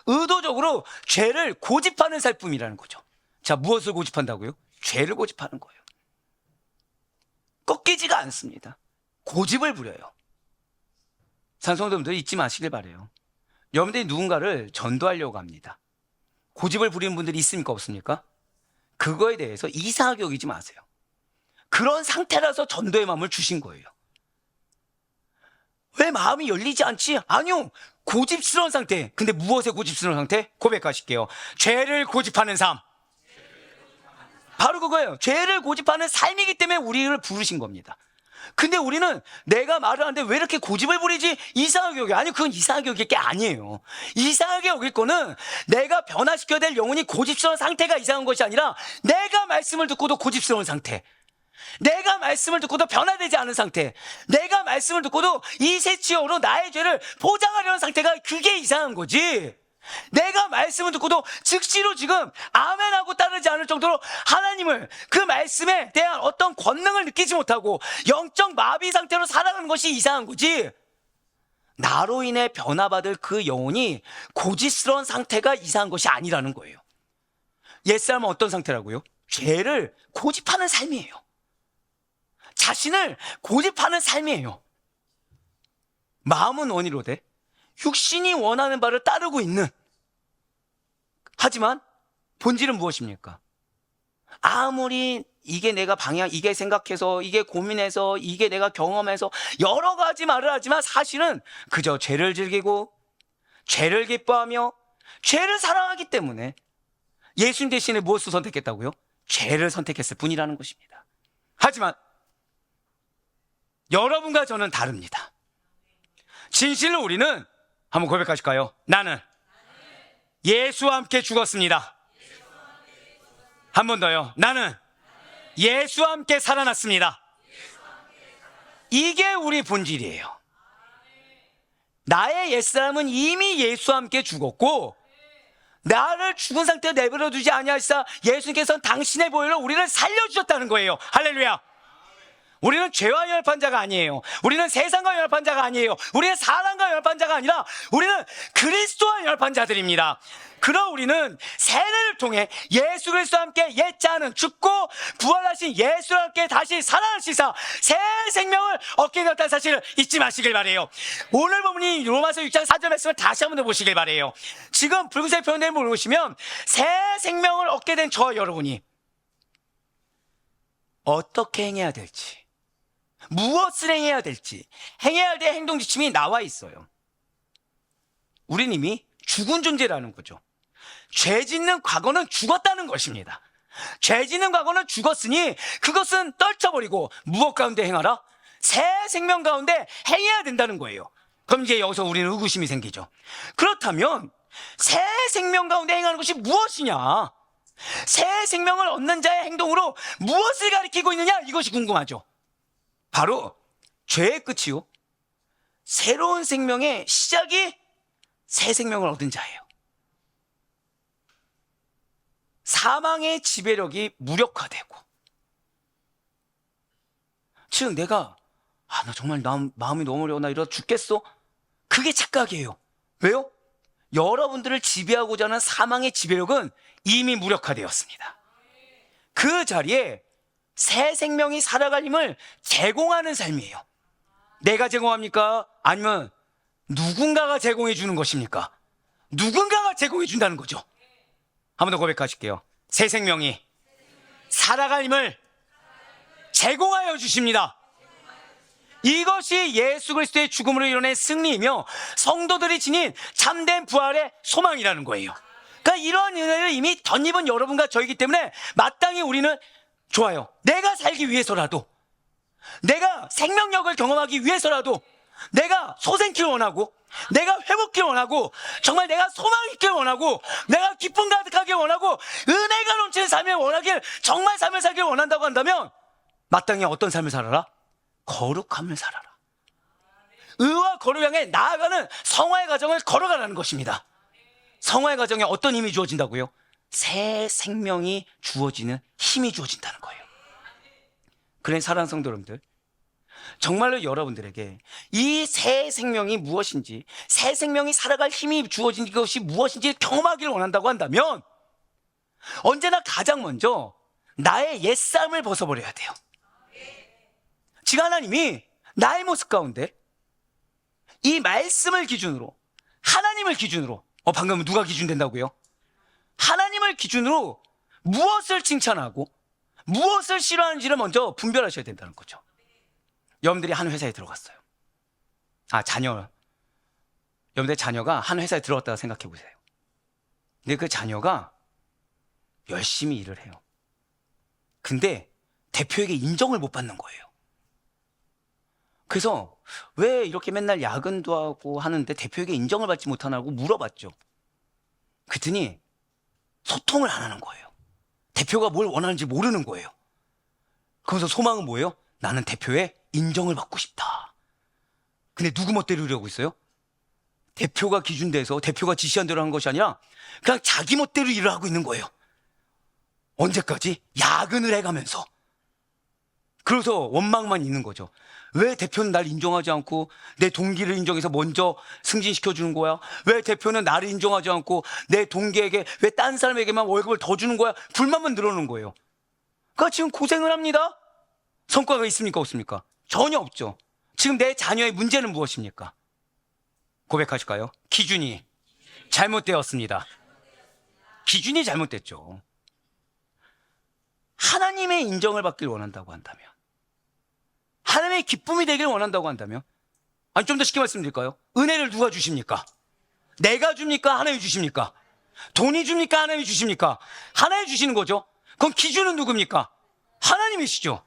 의도적으로 죄를 고집하는 살뿐이라는 거죠. 자, 무엇을 고집한다고요? 죄를 고집하는 거예요. 꺾이지가 않습니다. 고집을 부려요. 산성도분들 잊지 마시길 바라요. 여러분들이 누군가를 전도하려고 합니다. 고집을 부리는 분들이 있습니까? 없습니까? 그거에 대해서 이상하게 여기지 마세요. 그런 상태라서 전도의 마음을 주신 거예요. 왜 마음이 열리지 않지? 아니요. 고집스러운 상태. 근데 무엇에 고집스러운 상태? 고백하실게요. 죄를 고집하는 삶. 바로 그거예요. 죄를 고집하는 삶이기 때문에 우리를 부르신 겁니다. 근데 우리는 내가 말을 하는데 왜 이렇게 고집을 부리지? 이상하게 여겨. 아니, 그건 이상하게 여길 게 아니에요. 이상하게 여길 거는 내가 변화시켜야 될 영혼이 고집스러운 상태가 이상한 것이 아니라 내가 말씀을 듣고도 고집스러운 상태, 내가 말씀을 듣고도 변화되지 않은 상태, 내가 말씀을 듣고도 이세치어로 나의 죄를 포장하려는 상태가, 그게 이상한 거지. 내가 말씀을 듣고도 즉시로 지금 아멘하고 따르지 않을 정도로 하나님을, 그 말씀에 대한 어떤 권능을 느끼지 못하고 영적 마비 상태로 살아가는 것이 이상한 거지, 나로 인해 변화받을 그 영혼이 고집스러운 상태가 이상한 것이 아니라는 거예요. 옛사람은 어떤 상태라고요? 죄를 고집하는 삶이에요. 자신을 고집하는 삶이에요. 마음은 원이로되 육신이 원하는 바를 따르고 있는, 하지만 본질은 무엇입니까? 아무리 이게 내가 이게 생각해서, 이게 고민해서, 이게 내가 경험해서 여러 가지 말을 하지만 사실은 그저 죄를 즐기고 죄를 기뻐하며 죄를 사랑하기 때문에 예수님 대신에 무엇을 선택했다고요? 죄를 선택했을 뿐이라는 것입니다. 하지만 여러분과 저는 다릅니다. 진실로 우리는 한번 고백하실까요? 나는 예수와 함께 죽었습니다. 한 번 더요. 나는 예수와 함께 살아났습니다. 이게 우리 본질이에요. 나의 옛사람은 이미 예수와 함께 죽었고 나를 죽은 상태에 내버려 두지 아니하시사 예수님께서는 당신의 보혈로 우리를 살려주셨다는 거예요. 할렐루야. 우리는 죄와 연합한 자가 아니에요. 우리는 세상과 연합한 자가 아니에요. 우리는 사람과 연합한 자가 아니라 우리는 그리스도와 연합한 자들입니다. 그러 우리는 세례를 통해 예수 그리스도와 함께 옛자는 죽고 부활하신 예수와 함께 다시 살아나시사 새 생명을 얻게 되었다는 사실을 잊지 마시길 바래요. 오늘 본문이 로마서 6장 4절 말씀을 다시 한번 보시길 바래요. 지금 붉은색 표현을 보시면 새 생명을 얻게 된 저 여러분이 어떻게 행해야 될지, 무엇을 행해야 될지, 행해야 될 행동 지침이 나와 있어요. 우린 이미 죽은 존재라는 거죠. 죄 짓는 과거는 죽었다는 것입니다. 죄 짓는 과거는 죽었으니 그것은 떨쳐버리고 무엇 가운데 행하라? 새 생명 가운데 행해야 된다는 거예요. 그럼 이제 여기서 우리는 의구심이 생기죠. 그렇다면 새 생명 가운데 행하는 것이 무엇이냐? 새 생명을 얻는 자의 행동으로 무엇을 가리키고 있느냐? 이것이 궁금하죠. 바로 죄의 끝이요, 새로운 생명의 시작이 새 생명을 얻은 자예요. 사망의 지배력이 무력화되고, 즉 내가 나 정말 마음이 너무 어려워, 나 이러다 죽겠어, 그게 착각이에요. 왜요? 여러분들을 지배하고자 하는 사망의 지배력은 이미 무력화되었습니다. 그 자리에 새 생명이 살아갈 힘을 제공하는 삶이에요. 내가 제공합니까? 아니면 누군가가 제공해 주는 것입니까? 누군가가 제공해 준다는 거죠. 한 번 더 고백하실게요. 새 생명이 살아갈 힘을 제공하여 주십니다. 이것이 예수 그리스도의 죽음으로 이뤄낸 승리이며 성도들이 지닌 참된 부활의 소망이라는 거예요. 그러니까 이런 은혜를 이미 덧입은 여러분과 저이기 때문에 마땅히 우리는 좋아요. 내가 살기 위해서라도, 내가 생명력을 경험하기 위해서라도, 내가 소생키를 원하고, 내가 회복키를 원하고, 정말 내가 소망 있기를 원하고, 내가 기쁨 가득하게 원하고, 은혜가 넘치는 삶을 원하길, 정말 삶을 살길 원한다고 한다면 마땅히 어떤 삶을 살아라? 거룩함을 살아라. 의와 거룩 향해 나아가는 성화의 과정을 걸어가라는 것입니다. 성화의 과정에 어떤 힘이 주어진다고요? 새 생명이 주어지는 힘이 주어진다는 거예요. 그래, 사랑하는 성도 여러분들, 정말로 여러분들에게 이 새 생명이 무엇인지, 새 생명이 살아갈 힘이 주어진 것이 무엇인지 경험하기를 원한다고 한다면 언제나 가장 먼저 나의 옛삶을 벗어버려야 돼요. 지금 하나님이 나의 모습 가운데 이 말씀을 기준으로, 하나님을 기준으로, 방금 누가 기준 된다고요? 하나님을 기준으로 무엇을 칭찬하고 무엇을 싫어하는지를 먼저 분별하셔야 된다는 거죠. 여러분들이 한 회사에 들어갔어요. 여러분들의 자녀가 한 회사에 들어갔다고 생각해 보세요. 근데 그 자녀가 열심히 일을 해요. 근데 대표에게 인정을 못 받는 거예요. 그래서 왜 이렇게 맨날 야근도 하고 하는데 대표에게 인정을 받지 못하냐고 물어봤죠. 그랬더니 소통을 안 하는 거예요. 대표가 뭘 원하는지 모르는 거예요. 그래서 소망은 뭐예요? 나는 대표의 인정을 받고 싶다. 근데 누구 멋대로 일하고 있어요? 대표가 기준돼서 대표가 지시한 대로 하는 것이 아니라 그냥 자기 멋대로 일을 하고 있는 거예요. 언제까지? 야근을 해가면서. 그래서 원망만 있는 거죠. 왜 대표는 날 인정하지 않고 내 동기를 인정해서 먼저 승진시켜주는 거야? 왜 대표는 나를 인정하지 않고 내 동기에게, 왜 딴 사람에게만 월급을 더 주는 거야? 불만만 늘어놓는 거예요. 그러니까 지금 고생을 합니다. 성과가 있습니까? 없습니까? 전혀 없죠. 지금 내 자녀의 문제는 무엇입니까? 고백하실까요? 기준이 잘못되었습니다. 기준이 잘못됐죠. 하나님의 인정을 받길 원한다고 한다면, 하나님의 기쁨이 되길 원한다고 한다면, 아니 좀 더 쉽게 말씀드릴까요? 은혜를 누가 주십니까? 내가 줍니까? 하나님이 주십니까? 돈이 줍니까? 하나님이 주십니까? 하나님이 주시는 거죠. 그럼 기준은 누굽니까? 하나님이시죠.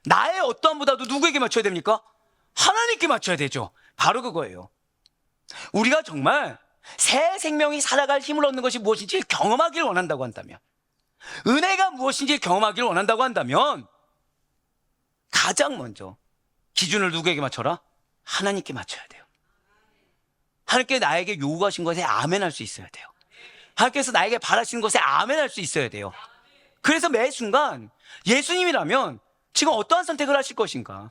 나의 어떠함보다도 누구에게 맞춰야 됩니까? 하나님께 맞춰야 되죠. 바로 그거예요. 우리가 정말 새 생명이 살아갈 힘을 얻는 것이 무엇인지 경험하기를 원한다고 한다면, 은혜가 무엇인지 경험하기를 원한다고 한다면, 가장 먼저 기준을 누구에게 맞춰라? 하나님께 맞춰야 돼요. 하나님께 나에게 요구하신 것에 아멘할 수 있어야 돼요. 하나님께서 나에게 바라시는 것에 아멘할 수 있어야 돼요. 그래서 매 순간 예수님이라면 지금 어떠한 선택을 하실 것인가?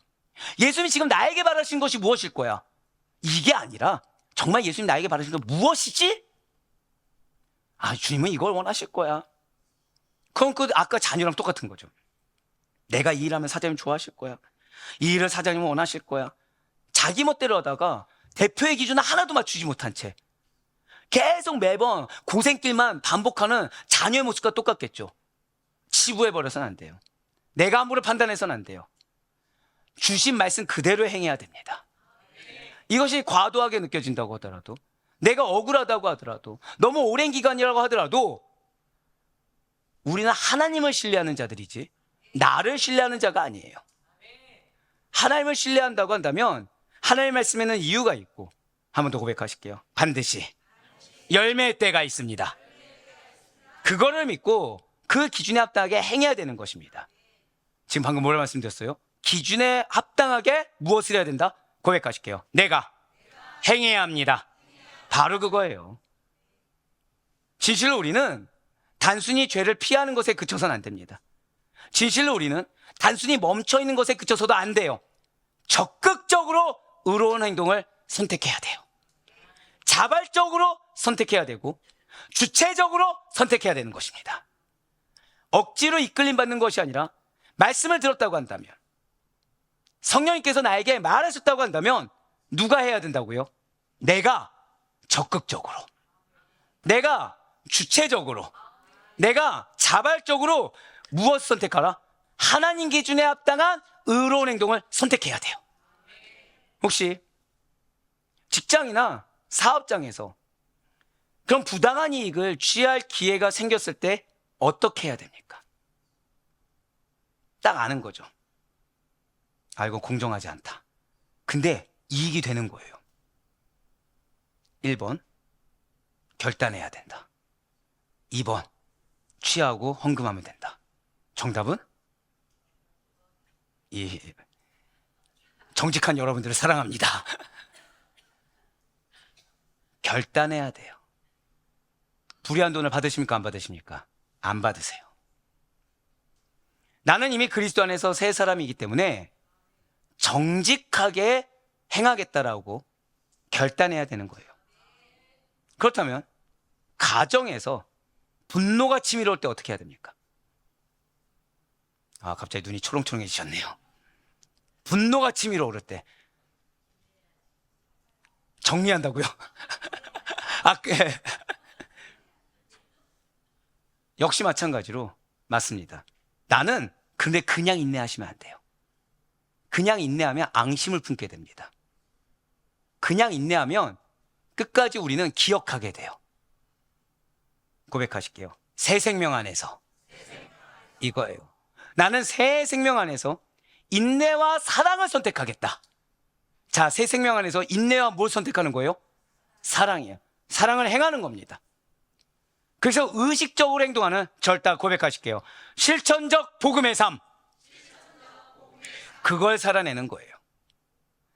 예수님이 지금 나에게 바라시는 것이 무엇일 거야? 이게 아니라 정말 예수님 나에게 바라시는 건 무엇이지? 주님은 이걸 원하실 거야. 그럼 아까 자녀랑 똑같은 거죠. 내가 이 일하면 사장님 좋아하실 거야. 이 일을 사장님은 원하실 거야. 자기 멋대로 하다가 대표의 기준을 하나도 맞추지 못한 채 계속 매번 고생길만 반복하는 자녀의 모습과 똑같겠죠. 치부해버려서는 안 돼요. 내가 함부로 판단해서는 안 돼요. 주신 말씀 그대로 행해야 됩니다. 이것이 과도하게 느껴진다고 하더라도, 내가 억울하다고 하더라도, 너무 오랜 기간이라고 하더라도 우리는 하나님을 신뢰하는 자들이지 나를 신뢰하는 자가 아니에요. 하나님을 신뢰한다고 한다면 하나님의 말씀에는 이유가 있고, 한 번 더 고백하실게요. 반드시 열매의 때가 있습니다. 그거를 믿고 그 기준에 합당하게 행해야 되는 것입니다. 지금 방금 뭐라 말씀드렸어요? 기준에 합당하게 무엇을 해야 된다? 고백하실게요. 내가 행해야 합니다. 바로 그거예요. 진실로 우리는 단순히 죄를 피하는 것에 그쳐서는 안 됩니다. 진실로 우리는 단순히 멈춰있는 것에 그쳐서도 안 돼요. 적극적으로 의로운 행동을 선택해야 돼요. 자발적으로 선택해야 되고 주체적으로 선택해야 되는 것입니다. 억지로 이끌림 받는 것이 아니라 말씀을 들었다고 한다면, 성령님께서 나에게 말하셨다고 한다면 누가 해야 된다고요? 내가 적극적으로, 내가 주체적으로, 내가 자발적으로 무엇을 선택하라? 하나님 기준에 합당한 의로운 행동을 선택해야 돼요. 혹시 직장이나 사업장에서 그런 부당한 이익을 취할 기회가 생겼을 때 어떻게 해야 됩니까? 딱 아는 거죠. 이건 공정하지 않다. 근데 이익이 되는 거예요. 1번, 결단해야 된다. 2번, 취하고 헌금하면 된다. 정답은? 정직한 여러분들을 사랑합니다. 결단해야 돼요. 불의한 돈을 받으십니까? 안 받으십니까? 안 받으세요. 나는 이미 그리스도 안에서 새 사람이기 때문에 정직하게 행하겠다라고 결단해야 되는 거예요. 그렇다면 가정에서 분노가 치밀어 올 때 어떻게 해야 됩니까? 갑자기 눈이 초롱초롱해지셨네요. 분노가 치밀어 오를 때 정리한다고요? 역시 마찬가지로 맞습니다. 나는 근데 그냥 인내하시면 안 돼요. 그냥 인내하면 앙심을 품게 됩니다. 그냥 인내하면 끝까지 우리는 기억하게 돼요. 고백하실게요. 새 생명 안에서. 이거예요. 나는 새 생명 안에서 인내와 사랑을 선택하겠다. 자, 새 생명 안에서 인내와 뭘 선택하는 거예요? 사랑이에요. 사랑을 행하는 겁니다. 그래서 의식적으로 행동하는 절대 고백하실게요. 실천적 복음의 삶. 그걸 살아내는 거예요.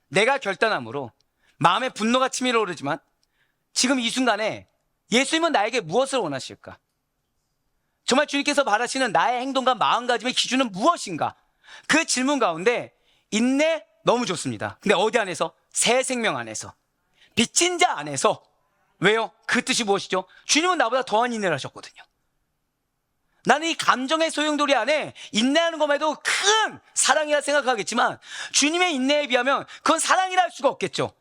내가 결단함으로 마음에 분노가 치밀어 오르지만 지금 이 순간에 예수님은 나에게 무엇을 원하실까? 정말 주님께서 바라시는 나의 행동과 마음가짐의 기준은 무엇인가? 그 질문 가운데 인내 너무 좋습니다. 근데 어디 안에서? 새 생명 안에서. 빚진 자 안에서. 왜요? 그 뜻이 무엇이죠? 주님은 나보다 더한 인내를 하셨거든요. 나는 이 감정의 소용돌이 안에 인내하는 것만 해도 큰 사랑이라 생각하겠지만 주님의 인내에 비하면 그건 사랑이라 할 수가 없겠죠.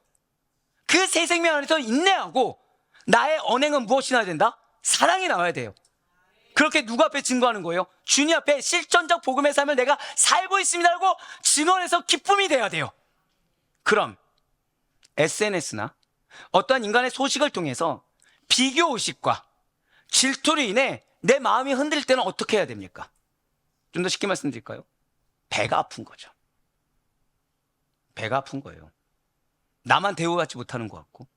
그 새 생명 안에서 인내하고 나의 언행은 무엇이 나야 된다? 사랑이 나와야 돼요. 그렇게 누구 앞에 증거하는 거예요? 주님 앞에 실천적 복음의 삶을 내가 살고 있습니다라고 증언해서 기쁨이 돼야 돼요. 그럼 SNS나 어떠한 인간의 소식을 통해서 비교의식과 질투로 인해 내 마음이 흔들릴 때는 어떻게 해야 됩니까? 좀 더 쉽게 말씀드릴까요? 배가 아픈 거죠. 배가 아픈 거예요. 나만 대우받지 못하는 것 같고,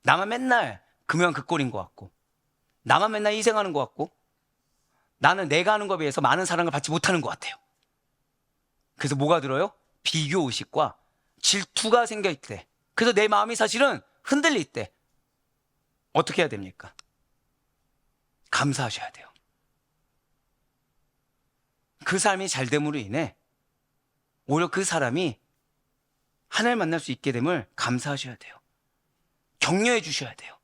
나만 맨날 금연 그 꼴인 것 같고, 나만 맨날 희생하는 것 같고, 나는 내가 하는 것에 비해서 많은 사랑을 받지 못하는 것 같아요. 그래서 뭐가 들어요? 비교의식과 질투가 생길 때, 그래서 내 마음이 사실은 흔들릴 때 어떻게 해야 됩니까? 감사하셔야 돼요. 그 삶이 잘 됨으로 인해 오히려 그 사람이 하나님을 만날 수 있게 됨을 감사하셔야 돼요. 격려해 주셔야 돼요.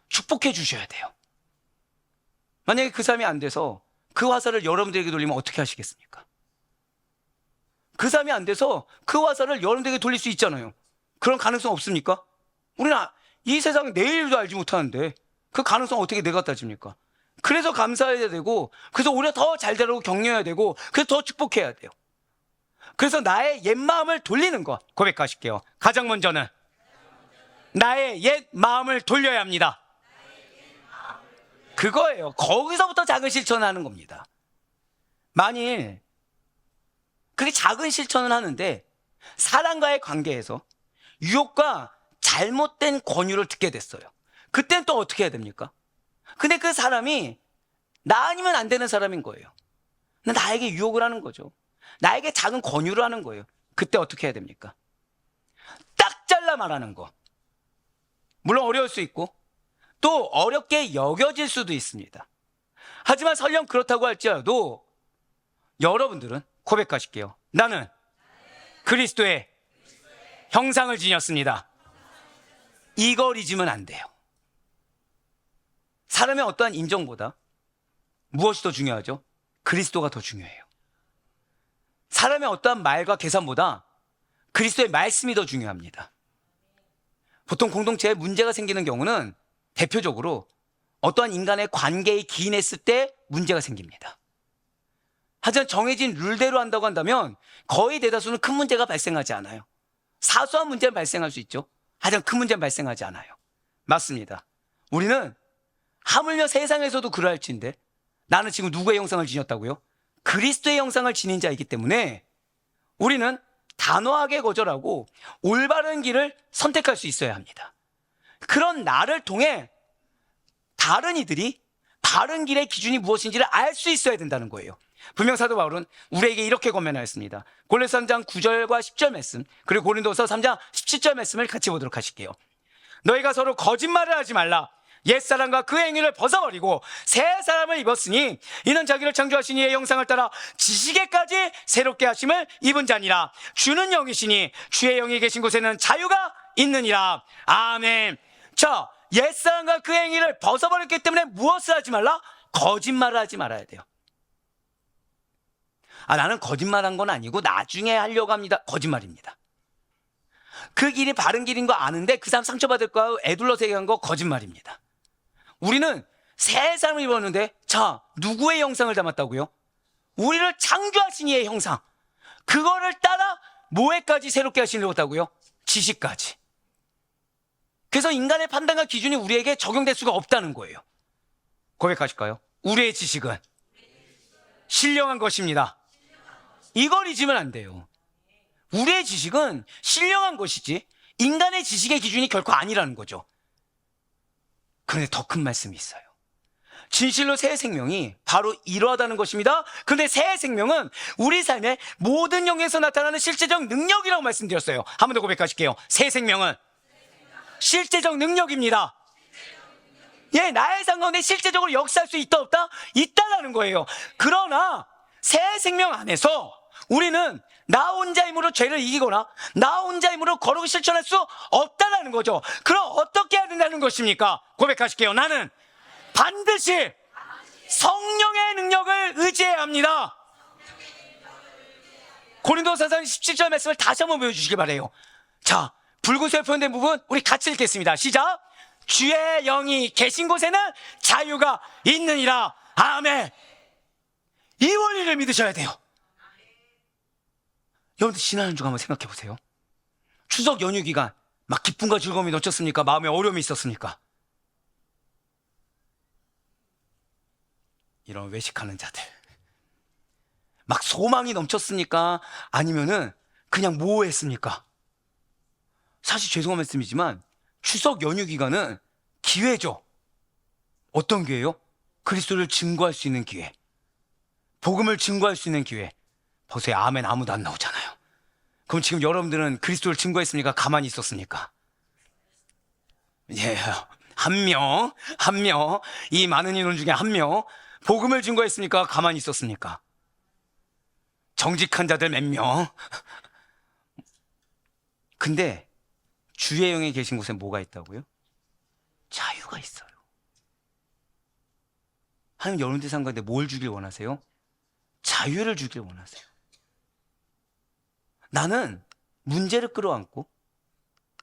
축복해 주셔야 돼요. 만약에 그 삶이 안 돼서 그 화살을 여러분들에게 돌리면 어떻게 하시겠습니까? 그 삶이 안 돼서 그 화살을 여러분들에게 돌릴 수 있잖아요. 그런 가능성 없습니까? 우리는 이 세상 내일도 알지 못하는데 그 가능성 어떻게 내가 따집니까? 그래서 감사해야 되고, 그래서 오히려 더 잘 되라고 격려해야 되고, 그래서 더 축복해야 돼요. 그래서 나의 옛 마음을 돌리는 것 고백하실게요. 가장 먼저는 나의 옛 마음을 돌려야 합니다. 그거예요. 거기서부터 작은 실천을 하는 겁니다. 만일 그게 작은 실천을 하는데 사람과의 관계에서 유혹과 잘못된 권유를 듣게 됐어요. 그땐 또 어떻게 해야 됩니까? 근데 그 사람이 나 아니면 안 되는 사람인 거예요. 나에게 유혹을 하는 거죠. 나에게 작은 권유를 하는 거예요. 그때 어떻게 해야 됩니까? 딱 잘라 말하는 거. 물론 어려울 수 있고 또 어렵게 여겨질 수도 있습니다. 하지만 설령 그렇다고 할지라도 여러분들은 고백하실게요. 나는 그리스도의 형상을 지녔습니다. 이걸 잊으면 안 돼요. 사람의 어떠한 인정보다 무엇이 더 중요하죠? 그리스도가 더 중요해요. 사람의 어떠한 말과 계산보다 그리스도의 말씀이 더 중요합니다. 보통 공동체에 문제가 생기는 경우는 대표적으로 어떠한 인간의 관계에 기인했을 때 문제가 생깁니다. 하지만 정해진 룰대로 한다고 한다면 거의 대다수는 큰 문제가 발생하지 않아요. 사소한 문제는 발생할 수 있죠. 하지만 큰 문제는 발생하지 않아요. 맞습니다. 우리는 하물며 세상에서도 그러할진데 나는 지금 누구의 형상을 지녔다고요? 그리스도의 형상을 지닌 자이기 때문에 우리는 단호하게 거절하고 올바른 길을 선택할 수 있어야 합니다. 그런 나를 통해 다른 이들이 바른 길의 기준이 무엇인지를 알 수 있어야 된다는 거예요. 분명 사도 바울은 우리에게 이렇게 권면하였습니다. 골로새 3장 9절과 10절 말씀, 그리고 고린도서 3장 17절 말씀을 같이 보도록 하실게요. 너희가 서로 거짓말을 하지 말라. 옛사람과 그 행위를 벗어버리고 새 사람을 입었으니 이는 자기를 창조하신 이의 형상을 따라 지식에까지 새롭게 하심을 입은 자니라. 주는 영이시니 주의 영이 계신 곳에는 자유가 있느니라. 아멘. 자, 옛사람과 그 행위를 벗어버렸기 때문에 무엇을 하지 말라? 거짓말을 하지 말아야 돼요. 나는 거짓말한 건 아니고 나중에 하려고 합니다. 거짓말입니다. 그 길이 바른 길인 거 아는데 그 사람 상처받을까 애둘러서 얘기한 거 거짓말입니다. 우리는 새 사람을 입었는데 자, 누구의 형상을 담았다고요? 우리를 창조하신 이의 형상. 그거를 따라 뭐에까지 새롭게 하시려고 했다고요? 지식까지. 그래서 인간의 판단과 기준이 우리에게 적용될 수가 없다는 거예요. 고백하실까요? 우리의 지식은 신령한 것입니다. 이걸 잊으면 안 돼요. 우리의 지식은 신령한 것이지 인간의 지식의 기준이 결코 아니라는 거죠. 그런데 더 큰 말씀이 있어요. 진실로 새 생명이 바로 이러하다는 것입니다. 그런데 새 생명은 우리 삶의 모든 영역에서 나타나는 실제적 능력이라고 말씀드렸어요. 한 번 더 고백하실게요. 새 생명은 실제적 능력입니다. 예, 나의 삶 가운데 실제적으로 역사할 수 있다 없다? 있다라는 거예요. 그러나 새 생명 안에서 우리는 나 혼자 힘으로 죄를 이기거나 나 혼자 힘으로 거룩을 실천할 수 없다라는 거죠. 그럼 어떻게 해야 된다는 것입니까? 고백하실게요. 나는 반드시 성령의 능력을 의지해야 합니다. 고린도서 4장 17절 말씀을 다시 한번 보여주시기 바라요. 자, 붉은색으로 표현된 부분 우리 같이 읽겠습니다. 시작. 주의 영이 계신 곳에는 자유가 있느니라. 아멘. 이 원리를 믿으셔야 돼요. 여러분들 지난 한 주간 한번 생각해 보세요. 추석 연휴 기간 막 기쁨과 즐거움이 넘쳤습니까? 마음에 어려움이 있었습니까? 이런 외식하는 자들 막 소망이 넘쳤습니까? 아니면은 그냥 모호했습니까? 사실 죄송한 말씀이지만 추석 연휴 기간은 기회죠. 어떤 기회요? 그리스도를 증거할 수 있는 기회, 복음을 증거할 수 있는 기회. 보세요. 아멘 아무도 안 나오잖아요. 그럼 지금 여러분들은 그리스도를 증거했습니까? 가만히 있었습니까? 예, 한 명, 이 많은 인원 중에 한 명, 복음을 증거했습니까? 가만히 있었습니까? 정직한 자들 몇 명. 근데 주의 영에 계신 곳에 뭐가 있다고요? 자유가 있어요. 하나님 여러분들 삶 가운데 뭘 주길 원하세요? 자유를 주길 원하세요. 나는 문제를 끌어안고,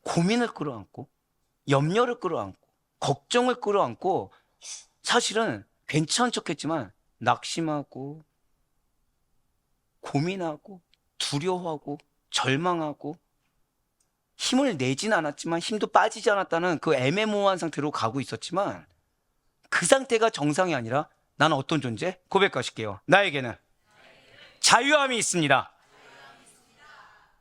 고민을 끌어안고, 염려를 끌어안고, 걱정을 끌어안고, 사실은 괜찮은 척했지만 낙심하고, 고민하고, 두려워하고, 절망하고, 힘을 내진 않았지만 힘도 빠지지 않았다는 그 애매모호한 상태로 가고 있었지만, 그 상태가 정상이 아니라 나는 어떤 존재? 고백하실게요. 나에게는 자유함이 있습니다.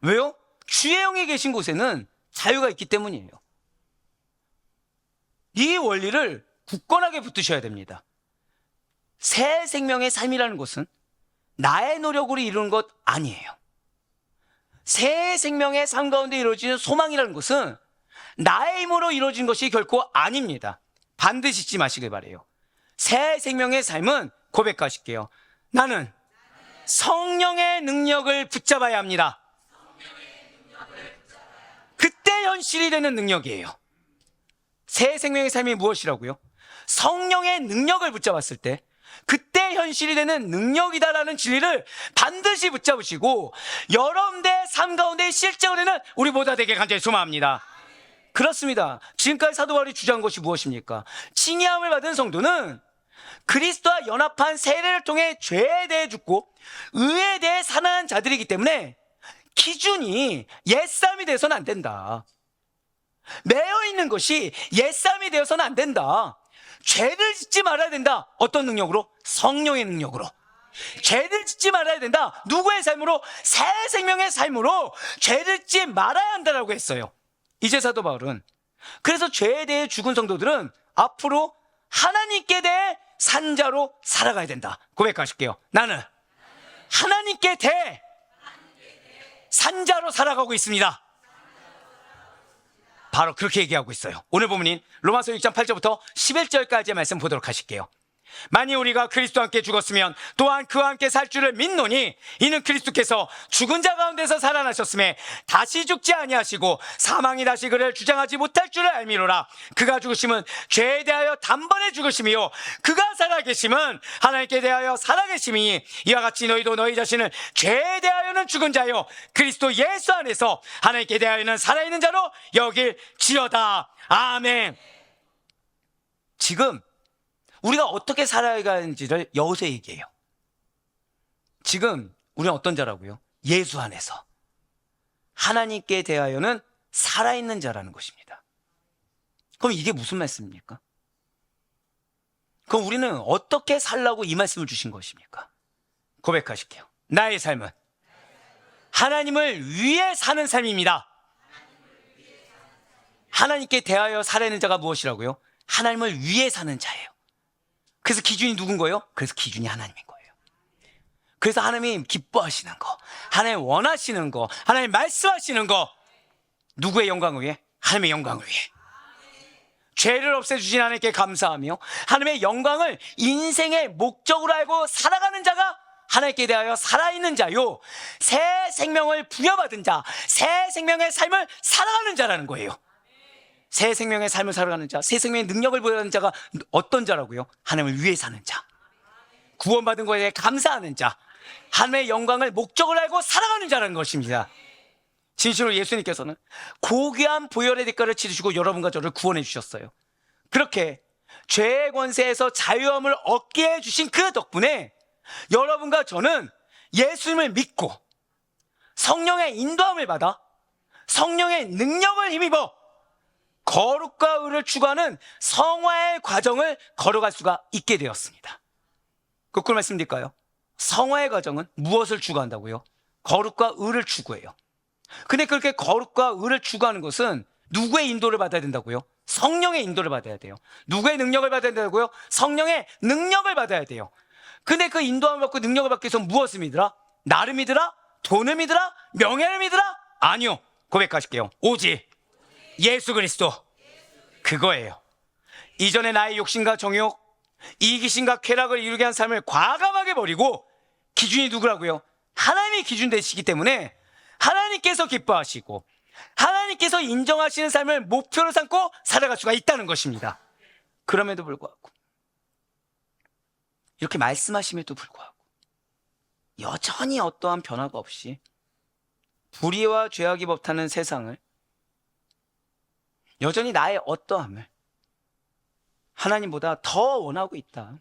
왜요? 주의 영에 계신 곳에는 자유가 있기 때문이에요. 이 원리를 굳건하게 붙드셔야 됩니다. 새 생명의 삶이라는 것은 나의 노력으로 이루는 것 아니에요. 새 생명의 삶 가운데 이루어지는 소망이라는 것은 나의 힘으로 이루어진 것이 결코 아닙니다. 반드시 잊지 마시길 바라요. 새 생명의 삶은 고백하실게요. 나는 성령의 능력을 붙잡아야 합니다. 그때 현실이 되는 능력이에요. 새 생명의 삶이 무엇이라고요? 성령의 능력을 붙잡았을 때 그때 현실이 되는 능력이다라는 진리를 반드시 붙잡으시고 여러분의 삶 가운데 실제가 되는 우리 모두 되게 간절히 소망합니다. 그렇습니다. 지금까지 사도 바울이 주장한 것이 무엇입니까? 칭의함을 받은 성도는 그리스도와 연합한 세례를 통해 죄에 대해 죽고 의에 대해 살아난 자들이기 때문에 기준이 옛사람이 되어서는 안 된다. 매여 있는 것이 옛사람이 되어서는 안 된다. 죄를 짓지 말아야 된다. 어떤 능력으로? 성령의 능력으로. 죄를 짓지 말아야 된다. 누구의 삶으로? 새 생명의 삶으로 죄를 짓지 말아야 한다라고 했어요. 이제 사도 바울은 그래서 죄에 대해 죽은 성도들은 앞으로 하나님께 대해 산자로 살아가야 된다. 고백하실게요. 나는 하나님께 대해 산자로 살아가고 있습니다. 바로 그렇게 얘기하고 있어요. 오늘 본문인 로마서 6장 8절부터 11절까지의 말씀 보도록 하실게요. 만일 우리가 그리스도와 함께 죽었으면 또한 그와 함께 살 줄을 믿노니 이는 그리스도께서 죽은 자 가운데서 살아나셨음에 다시 죽지 아니하시고 사망이 다시 그를 주장하지 못할 줄을 알미로라. 그가 죽으심은 죄에 대하여 단번에 죽으심이요 그가 살아계심은 하나님께 대하여 살아계심이니 이와 같이 너희도 너희 자신을 죄에 대하여는 죽은 자요 그리스도 예수 안에서 하나님께 대하여는 살아있는 자로 여길지어다. 아멘. 지금 우리가 어떻게 살아야 하는지를 여기서 얘기해요. 지금 우리는 어떤 자라고요? 예수 안에서 하나님께 대하여는 살아있는 자라는 것입니다. 그럼 이게 무슨 말씀입니까? 그럼 우리는 어떻게 살라고 이 말씀을 주신 것입니까? 고백하실게요. 나의 삶은 하나님을 위해 사는 삶입니다. 하나님께 대하여 살아있는 자가 무엇이라고요? 하나님을 위해 사는 자예요. 그래서 기준이 누군 거예요? 그래서 기준이 하나님인 거예요. 그래서 하나님 기뻐하시는 거, 하나님 원하시는 거, 하나님 말씀하시는 거, 누구의 영광을 위해? 하나님의 영광을 위해. 죄를 없애주신 하나님께 감사하며 하나님의 영광을 인생의 목적으로 알고 살아가는 자가 하나님께 대하여 살아있는 자요 새 생명을 부여받은 자, 새 생명의 삶을 살아가는 자라는 거예요. 새 생명의 삶을 살아가는 자, 새 생명의 능력을 보여하는 자가 어떤 자라고요? 하나님을 위해 사는 자, 구원받은 것에 대해 감사하는 자, 하나님의 영광을 목적을 알고 살아가는 자라는 것입니다. 진실로 예수님께서는 고귀한 보혈의 대가를 치르시고 여러분과 저를 구원해 주셨어요. 그렇게 죄의 권세에서 자유함을 얻게 해주신 그 덕분에 여러분과 저는 예수님을 믿고 성령의 인도함을 받아 성령의 능력을 힘입어 거룩과 의를 추구하는 성화의 과정을 걸어갈 수가 있게 되었습니다. 거꾸로 말씀드릴까요? 성화의 과정은 무엇을 추구한다고요? 거룩과 의를 추구해요. 근데 그렇게 거룩과 의를 추구하는 것은 누구의 인도를 받아야 된다고요? 성령의 인도를 받아야 돼요. 누구의 능력을 받아야 된다고요? 성령의 능력을 받아야 돼요. 근데 그 인도함을 받고 능력을 받기 위해서 무엇을 믿으라? 나를 믿으라? 돈을 믿으라? 명예를 믿으라? 아니요. 고백하실게요. 오직 예수 그리스도, 그거예요. 이전에 나의 욕심과 정욕, 이기심과 쾌락을 이루게 한 삶을 과감하게 버리고 기준이 누구라고요? 하나님이 기준 되시기 때문에 하나님께서 기뻐하시고 하나님께서 인정하시는 삶을 목표로 삼고 살아갈 수가 있다는 것입니다. 그럼에도 불구하고 이렇게 말씀하심에도 불구하고 여전히 어떠한 변화가 없이 불의와 죄악이 법타는 세상을, 여전히 나의 어떠함을 하나님보다 더 원하고 있다.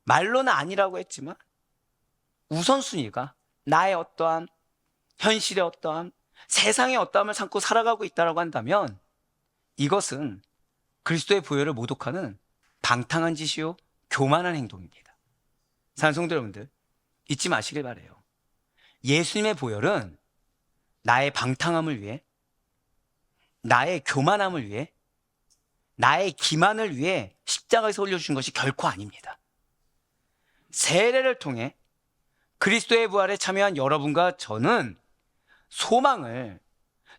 말로는 아니라고 했지만 우선순위가 나의 어떠함, 현실의 어떠함, 세상의 어떠함을 삼고 살아가고 있다고 한다면 이것은 그리스도의 보혈을 모독하는 방탕한 짓이요 교만한 행동입니다. 사랑하는 성도 여러분들, 잊지 마시길 바라요. 예수님의 보혈은 나의 방탕함을 위해, 나의 교만함을 위해, 나의 기만을 위해 십자가에서 올려주신 것이 결코 아닙니다. 세례를 통해 그리스도의 부활에 참여한 여러분과 저는 소망을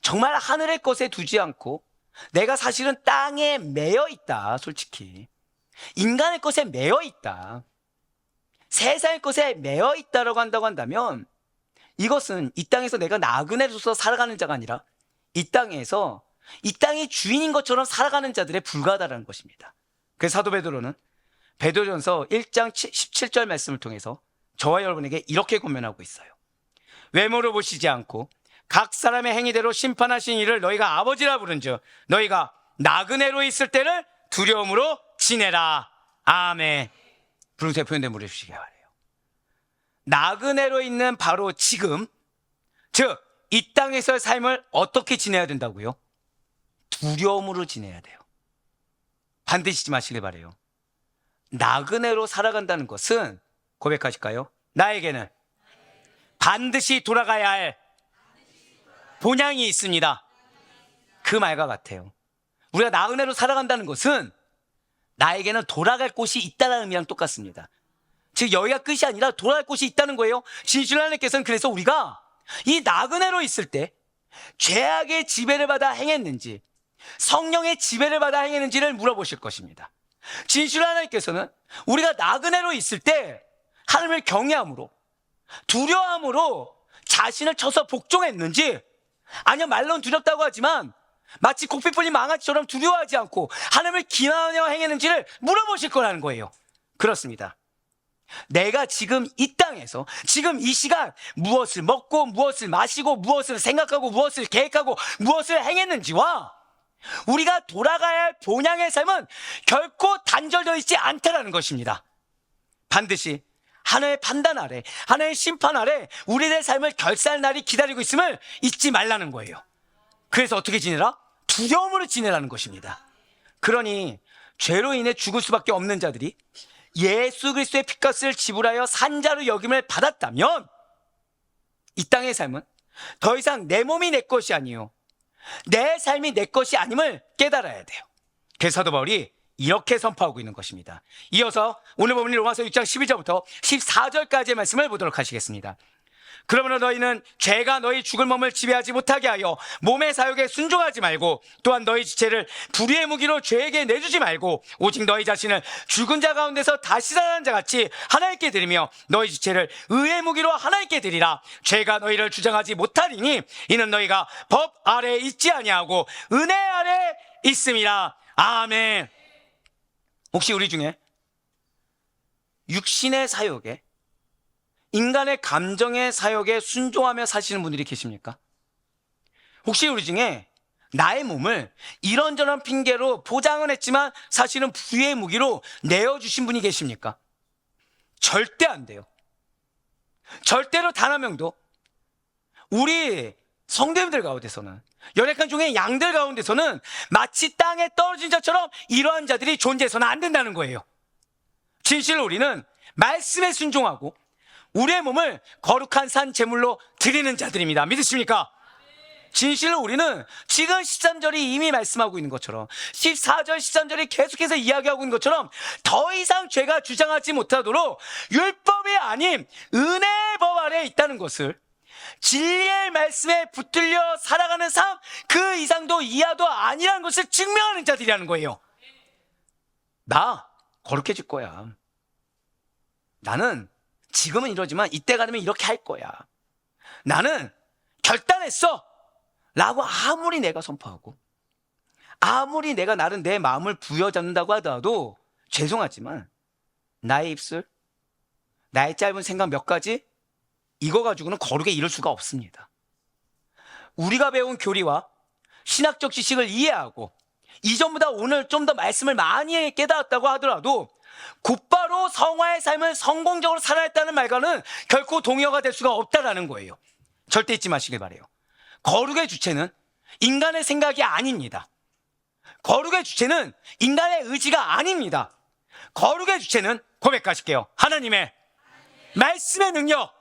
정말 하늘의 것에 두지 않고 내가 사실은 땅에 매여 있다. 솔직히 인간의 것에 매여 있다, 세상의 것에 매여 있다라고 한다고 한다면 이것은 이 땅에서 내가 나그네로서 살아가는 자가 아니라 이 땅에서 이 땅의 주인인 것처럼 살아가는 자들에 불과하다는 것입니다. 그래서 사도 베드로는 베드로전서 1장 17절 말씀을 통해서 저와 여러분에게 이렇게 권면하고 있어요. 외모로 보시지 않고 각 사람의 행위대로 심판하신 이를 너희가 아버지라 부른즉 너희가 나그네로 있을 때를 두려움으로 지내라. 아멘. 분홍색 표현된 물에 주시기 바라요. 나그네로 있는 바로 지금, 즉 이 땅에서의 삶을 어떻게 지내야 된다고요? 두려움으로 지내야 돼요. 반드시 잊지 마시길 바라요. 나그네로 살아간다는 것은, 고백하실까요? 나에게는 반드시 돌아가야 할 본향이 있습니다. 그 말과 같아요. 우리가 나그네로 살아간다는 것은 나에게는 돌아갈 곳이 있다는 의미랑 똑같습니다. 즉 여기가 끝이 아니라 돌아갈 곳이 있다는 거예요. 진실로 하나님께서는 그래서 우리가 이 나그네로 있을 때 죄악의 지배를 받아 행했는지 성령의 지배를 받아 행했는지를 물어보실 것입니다. 진실로 하나님께서는 우리가 나그네로 있을 때 하나님을 경외함으로, 두려움으로 자신을 쳐서 복종했는지, 아니면 말로는 두렵다고 하지만 마치 고삐 풀린 망아지처럼 두려워하지 않고 하나님을 기만하며 행했는지를 물어보실 거라는 거예요. 그렇습니다. 내가 지금 이 땅에서 지금 이 시간 무엇을 먹고 무엇을 마시고 무엇을 생각하고 무엇을 계획하고 무엇을 행했는지와 우리가 돌아가야 할 본향의 삶은 결코 단절되어 있지 않다라는 것입니다. 반드시 하나의 판단 아래, 하나의 심판 아래 우리의 삶을 결산할 날이 기다리고 있음을 잊지 말라는 거예요. 그래서 어떻게 지내라? 두려움으로 지내라는 것입니다. 그러니 죄로 인해 죽을 수밖에 없는 자들이 예수 그리스도의 피값을 지불하여 산자로 여김을 받았다면 이 땅의 삶은 더 이상 내 몸이 내 것이 아니요 내 삶이 내 것이 아님을 깨달아야 돼요. 그래서 사도 바울이 이렇게 선포하고 있는 것입니다. 이어서 오늘 본문 로마서 6장 12절부터 14절까지의 말씀을 보도록 하시겠습니다. 그러므로 너희는 죄가 너희 죽을 몸을 지배하지 못하게 하여 몸의 사욕에 순종하지 말고 또한 너희 지체를 불의의 무기로 죄에게 내주지 말고 오직 너희 자신을 죽은 자 가운데서 다시 살아난 자 같이 하나님께 드리며 너희 지체를 의의 무기로 하나님께 드리라. 죄가 너희를 주장하지 못하리니 이는 너희가 법 아래에 있지 아니하고 은혜 아래에 있음이라. 아멘. 혹시 우리 중에 육신의 사욕에, 인간의 감정의 사욕에 순종하며 사시는 분들이 계십니까? 혹시 우리 중에 나의 몸을 이런저런 핑계로 포장은 했지만 사실은 불의의 무기로 내어주신 분이 계십니까? 절대 안 돼요. 절대로 단 한 명도 우리 성도님들 가운데서는, 연약한 중에 양들 가운데서는 마치 땅에 떨어진 자처럼 이러한 자들이 존재해서는 안 된다는 거예요. 진실로 우리는 말씀에 순종하고 우리의 몸을 거룩한 산 제물로 드리는 자들입니다. 믿으십니까? 진실로 우리는 지금 13절이 이미 말씀하고 있는 것처럼 14절 13절이 계속해서 이야기하고 있는 것처럼 더 이상 죄가 주장하지 못하도록 율법이 아닌 은혜의 법 아래에 있다는 것을, 진리의 말씀에 붙들려 살아가는 삶 그 이상도 이하도 아니라는 것을 증명하는 자들이라는 거예요. 나 거룩해질 거야. 나는 지금은 이러지만 이때가 되면 이렇게 할 거야. 나는 결단했어 라고 아무리 내가 선포하고 아무리 내가 나름 내 마음을 부여잡는다고 하더라도 죄송하지만 나의 입술, 나의 짧은 생각 몇 가지 이거 가지고는 거룩에 이를 수가 없습니다. 우리가 배운 교리와 신학적 지식을 이해하고 이전보다 오늘 좀 더 말씀을 많이 깨달았다고 하더라도 곧바로 성화의 삶을 성공적으로 살아냈다는 말과는 결코 동의어가 될 수가 없다라는 거예요. 절대 잊지 마시길 바라요. 거룩의 주체는 인간의 생각이 아닙니다. 거룩의 주체는 인간의 의지가 아닙니다. 거룩의 주체는 고백하실게요. 하나님의 말씀의 능력.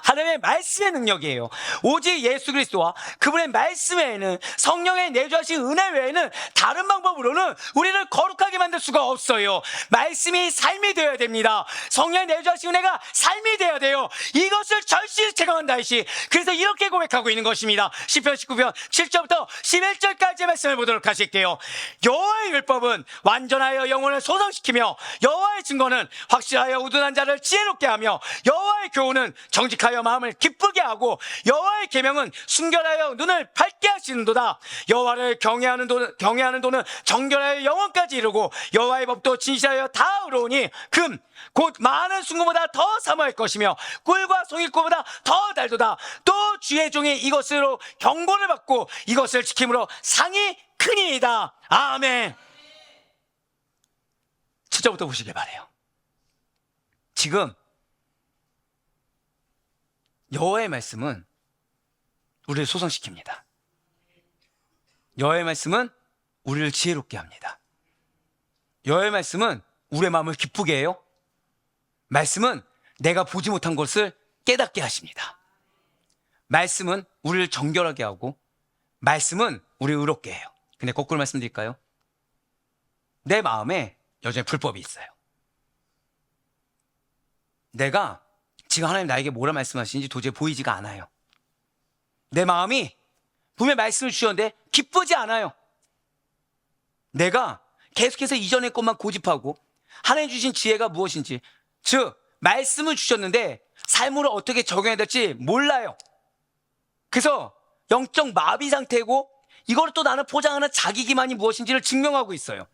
하나님의 말씀의 능력이에요. 오직 예수 그리스도와 그분의 말씀 외에는, 성령의 내주하신 은혜 외에는 다른 방법으로는 우리를 거룩하게 만들 수가 없어요. 말씀이 삶이 되어야 됩니다. 성령의 내주하신 은혜가 삶이 되어야 돼요. 이것을 절실히 체감한 다윗이 그래서 이렇게 고백하고 있는 것입니다. 시편 19편 7절부터 11절까지의 말씀을 보도록 하실게요. 여호와의 율법은 완전하여 영혼을 소성시키며 여호와의 증거는 확실하여 우둔한 자를 지혜롭게 하며 여호와의 교훈은 정직하여 마음을 기쁘게 하고 여호와의 계명은 순결하여 눈을 밝게 하시는도다. 여호와를 경외하는 도는 정결하여 영원까지 이르고 여호와의 법도 진실하여 다 의로우니 금 곧 많은 순금보다 더 사모할 것이며 꿀과 송일꿀보다 더 달도다. 또 주의 종이 이것으로 경고를 받고 이것을 지킴으로 상이 크니이다. 아멘. 7절부터 보시길 바라요. 지금 여호와의 말씀은 우리를 소성시킵니다. 여호와의 말씀은 우리를 지혜롭게 합니다. 여호와의 말씀은 우리의 마음을 기쁘게 해요. 말씀은 내가 보지 못한 것을 깨닫게 하십니다. 말씀은 우리를 정결하게 하고 말씀은 우리를 의롭게 해요. 근데 거꾸로 말씀드릴까요? 내 마음에 여전히 불법이 있어요. 내가 지금 하나님 나에게 뭐라 말씀하시는지 도저히 보이지가 않아요. 내 마음이 분명히 말씀을 주셨는데 기쁘지 않아요. 내가 계속해서 이전의 것만 고집하고 하나님 주신 지혜가 무엇인지, 즉 말씀을 주셨는데 삶으로 어떻게 적용해야 될지 몰라요. 그래서 영적 마비 상태고 이걸 또 나는 포장하는 자기 기만이 무엇인지를 증명하고 있어요.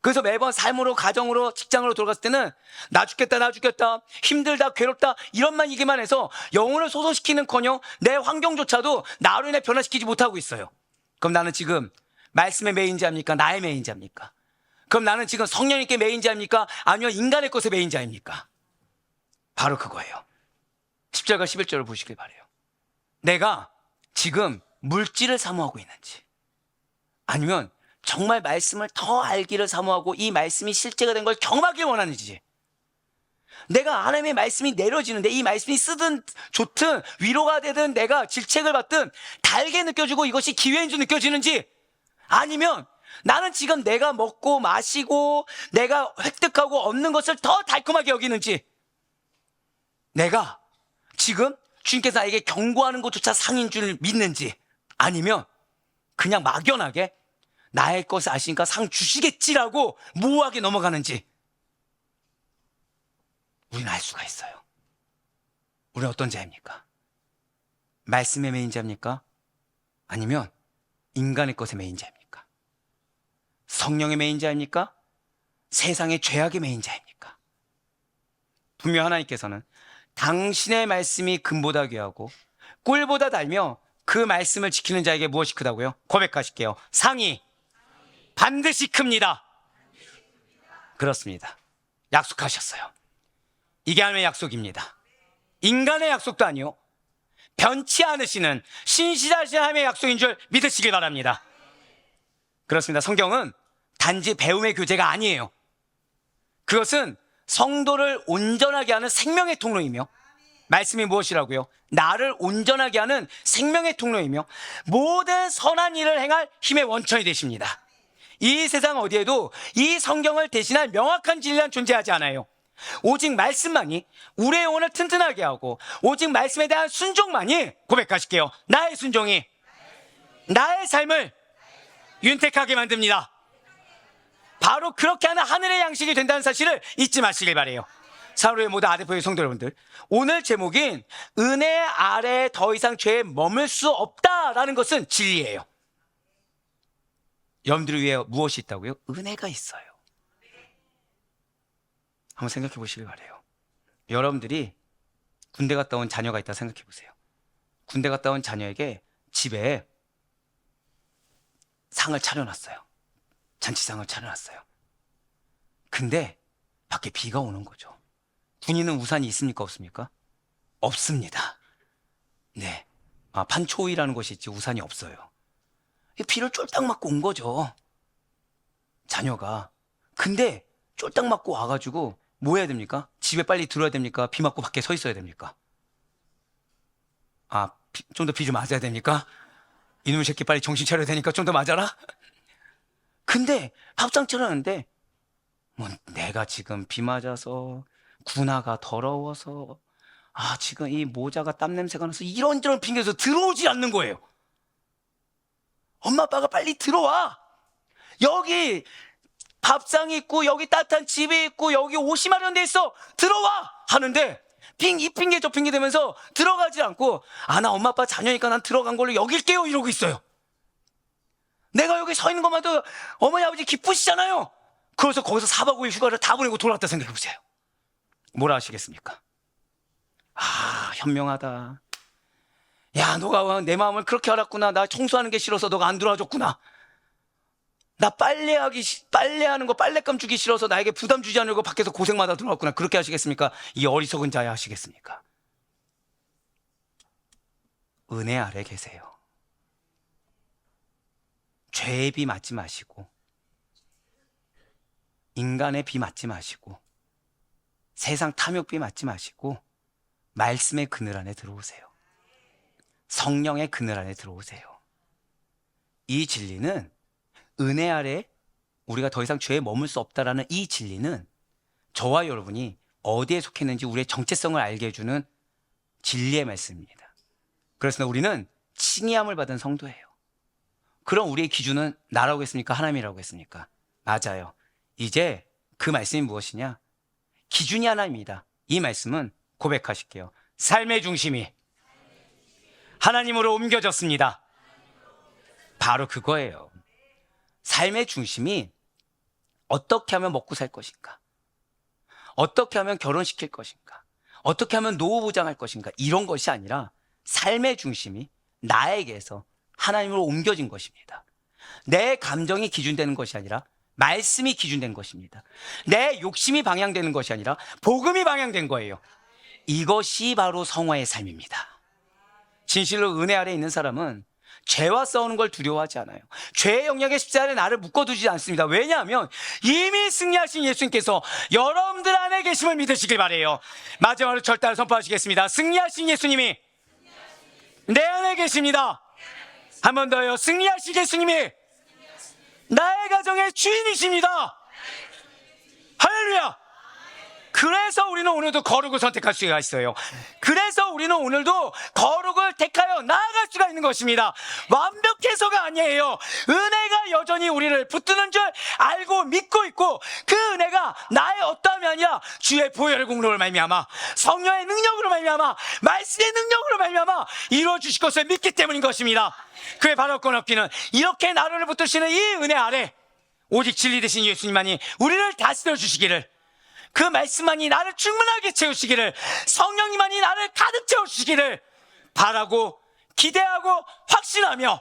그래서 매번 삶으로, 가정으로, 직장으로 돌아갔을 때는 나 죽겠다 힘들다 괴롭다 이런만 얘기만 해서 영혼을 소성시키는커녕 내 환경조차도 나로 인해 변화시키지 못하고 있어요. 그럼 나는 지금 말씀의 매인자입니까? 나의 매인자입니까? 그럼 나는 지금 성령님께 매인자입니까? 아니면 인간의 것의 매인자입니까? 바로 그거예요. 10절과 11절을 보시길 바라요. 내가 지금 물질을 사모하고 있는지, 아니면 정말 말씀을 더 알기를 사모하고 이 말씀이 실제가 된 걸 경험하길 원하는지, 내가 하나님의 말씀이 내려지는데 이 말씀이 쓰든 좋든 위로가 되든 내가 질책을 받든 달게 느껴지고 이것이 기회인 줄 느껴지는지, 아니면 나는 지금 내가 먹고 마시고 내가 획득하고 얻는 것을 더 달콤하게 여기는지, 내가 지금 주님께서 나에게 경고하는 것조차 상인 줄 믿는지, 아니면 그냥 막연하게 나의 것을 아시니까 상 주시겠지라고 무호하게 넘어가는지 우리는 알 수가 있어요. 우리는 어떤 자입니까? 말씀의 매인자입니까? 아니면 인간의 것의 매인자입니까? 성령의 매인자입니까? 세상의 죄악의 매인자입니까? 분명 하나님께서는 당신의 말씀이 금보다 귀하고 꿀보다 달며 그 말씀을 지키는 자에게 무엇이 크다고요? 고백하실게요. 상이 반드시 큽니다. 그렇습니다. 약속하셨어요. 이게 하나님의 약속입니다. 인간의 약속도 아니요, 변치 않으시는 신실하신 하나님의 약속인 줄 믿으시길 바랍니다. 그렇습니다. 성경은 단지 배움의 교재가 아니에요. 그것은 성도를 온전하게 하는 생명의 통로이며, 말씀이 무엇이라고요? 나를 온전하게 하는 생명의 통로이며 모든 선한 일을 행할 힘의 원천이 되십니다. 이 세상 어디에도 이 성경을 대신할 명확한 진리는 존재하지 않아요. 오직 말씀만이 우리의 영혼을 튼튼하게 하고, 오직 말씀에 대한 순종만이, 고백하실게요, 나의 순종이 나의 삶을 윤택하게 만듭니다. 바로 그렇게 하는 하늘의 양식이 된다는 사실을 잊지 마시길 바래요. 사로의 모든 아데포의 성도 여러분들, 오늘 제목인 은혜 아래 더 이상 죄에 머물 수 없다라는 것은 진리예요. 여러분들 위해 무엇이 있다고요? 은혜가 있어요. 한번 생각해 보시길 바래요. 여러분들이 군대 갔다 온 자녀가 있다 생각해 보세요. 군대 갔다 온 자녀에게 집에 상을 차려놨어요. 잔치상을 차려놨어요. 근데 밖에 비가 오는 거죠. 군인은 우산이 있습니까? 없습니까? 없습니다. 네. 판초이라는 것이 있지 우산이 없어요. 비를 쫄딱 맞고 온 거죠. 자녀가. 근데 쫄딱 맞고 와가지고 뭐 해야 됩니까? 집에 빨리 들어야 됩니까? 비 맞고 밖에 서 있어야 됩니까? 좀 더 비 좀 맞아야 됩니까? 이놈의 새끼 빨리 정신 차려야 되니까 좀 더 맞아라? 근데 밥상 차렸는데 뭐 내가 지금 비 맞아서 군화가 더러워서 지금 이 모자가 땀 냄새가 나서 이런저런 핑계에서 들어오지 않는 거예요. 엄마 아빠가 빨리 들어와. 여기 밥상이 있고 여기 따뜻한 집이 있고 여기 옷이 마련돼 있어. 들어와 하는데 이 핑계 저 핑계 되면서 들어가지 않고 나 엄마 아빠 자녀니까 난 들어간 걸로 여길게요 이러고 있어요. 내가 여기 서 있는 것만도 어머니 아버지 기쁘시잖아요. 그래서 거기서 4박 5일 휴가를 다 보내고 돌아왔다 생각해 보세요. 뭐라 하시겠습니까? 현명하다. 야, 너가 내 마음을 그렇게 알았구나. 나 청소하는 게 싫어서 너가 안 들어와줬구나. 나 빨래하는 거 빨랫감 주기 싫어서 나에게 부담 주지 않으려고 밖에서 고생마다 들어왔구나. 그렇게 하시겠습니까? 이 어리석은 자야 하시겠습니까? 은혜 아래 계세요. 죄의 비 맞지 마시고 인간의 비 맞지 마시고 세상 탐욕비 맞지 마시고 말씀의 그늘 안에 들어오세요. 성령의 그늘 안에 들어오세요. 이 진리는 은혜 아래 우리가 더 이상 죄에 머물 수 없다라는 이 진리는 저와 여러분이 어디에 속했는지 우리의 정체성을 알게 해주는 진리의 말씀입니다. 그래서 우리는 칭의함을 받은 성도예요. 그럼 우리의 기준은 나라고 했습니까? 하나님이라고 했습니까? 맞아요. 이제 그 말씀이 무엇이냐? 기준이 하나입니다. 이 말씀은 고백하실게요. 삶의 중심이 하나님으로 옮겨졌습니다. 바로 그거예요. 삶의 중심이 어떻게 하면 먹고 살 것인가? 어떻게 하면 결혼시킬 것인가? 어떻게 하면 노후 보장할 것인가? 이런 것이 아니라 삶의 중심이 나에게서 하나님으로 옮겨진 것입니다. 내 감정이 기준되는 것이 아니라 말씀이 기준된 것입니다. 내 욕심이 방향되는 것이 아니라 복음이 방향된 거예요. 이것이 바로 성화의 삶입니다. 진실로 은혜 아래 있는 사람은 죄와 싸우는 걸 두려워하지 않아요. 죄의 영역의 십자가에 나를 묶어두지 않습니다. 왜냐하면 이미 승리하신 예수님께서 여러분들 안에 계심을 믿으시길 바래요. 마지막으로 절단을 선포하시겠습니다. 승리하신 예수님이 내 안에 계십니다. 한 번 더요. 승리하신 예수님이 나의 가정의 주인이십니다. 할렐루야. 그래서 우리는 오늘도 거룩을 선택할 수가 있어요. 그래서 우리는 오늘도 거룩을 택하여 나아갈 수가 있는 것입니다. 완벽해서가 아니에요. 은혜가 여전히 우리를 붙드는 줄 알고 믿고 있고, 그 은혜가 나의 어떠함이 아니라 주의 보혈의 공로를 말미암아 성령의 능력으로 말미암아 말씀의 능력으로 말미암아 이루어 주실 것을 믿기 때문인 것입니다. 그의 바로 끊었기는 이렇게 나를 붙드시는 이 은혜 아래 오직 진리 되신 예수님만이 우리를 다스려 주시기를, 그 말씀만이 나를 충분하게 채우시기를, 성령님만이 나를 가득 채워주시기를 바라고 기대하고 확신하며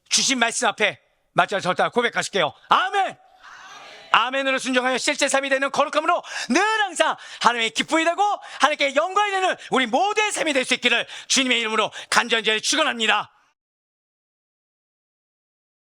주신 말씀 앞에 마지막 절단 고백하실게요. 아멘. 아멘으로 순종하여 실제 삶이 되는 거룩함으로 늘 항상 하나님의 기쁨이 되고 하나님께 영광이 되는 우리 모두의 삶이 될 수 있기를 주님의 이름으로 간절히 축원합니다.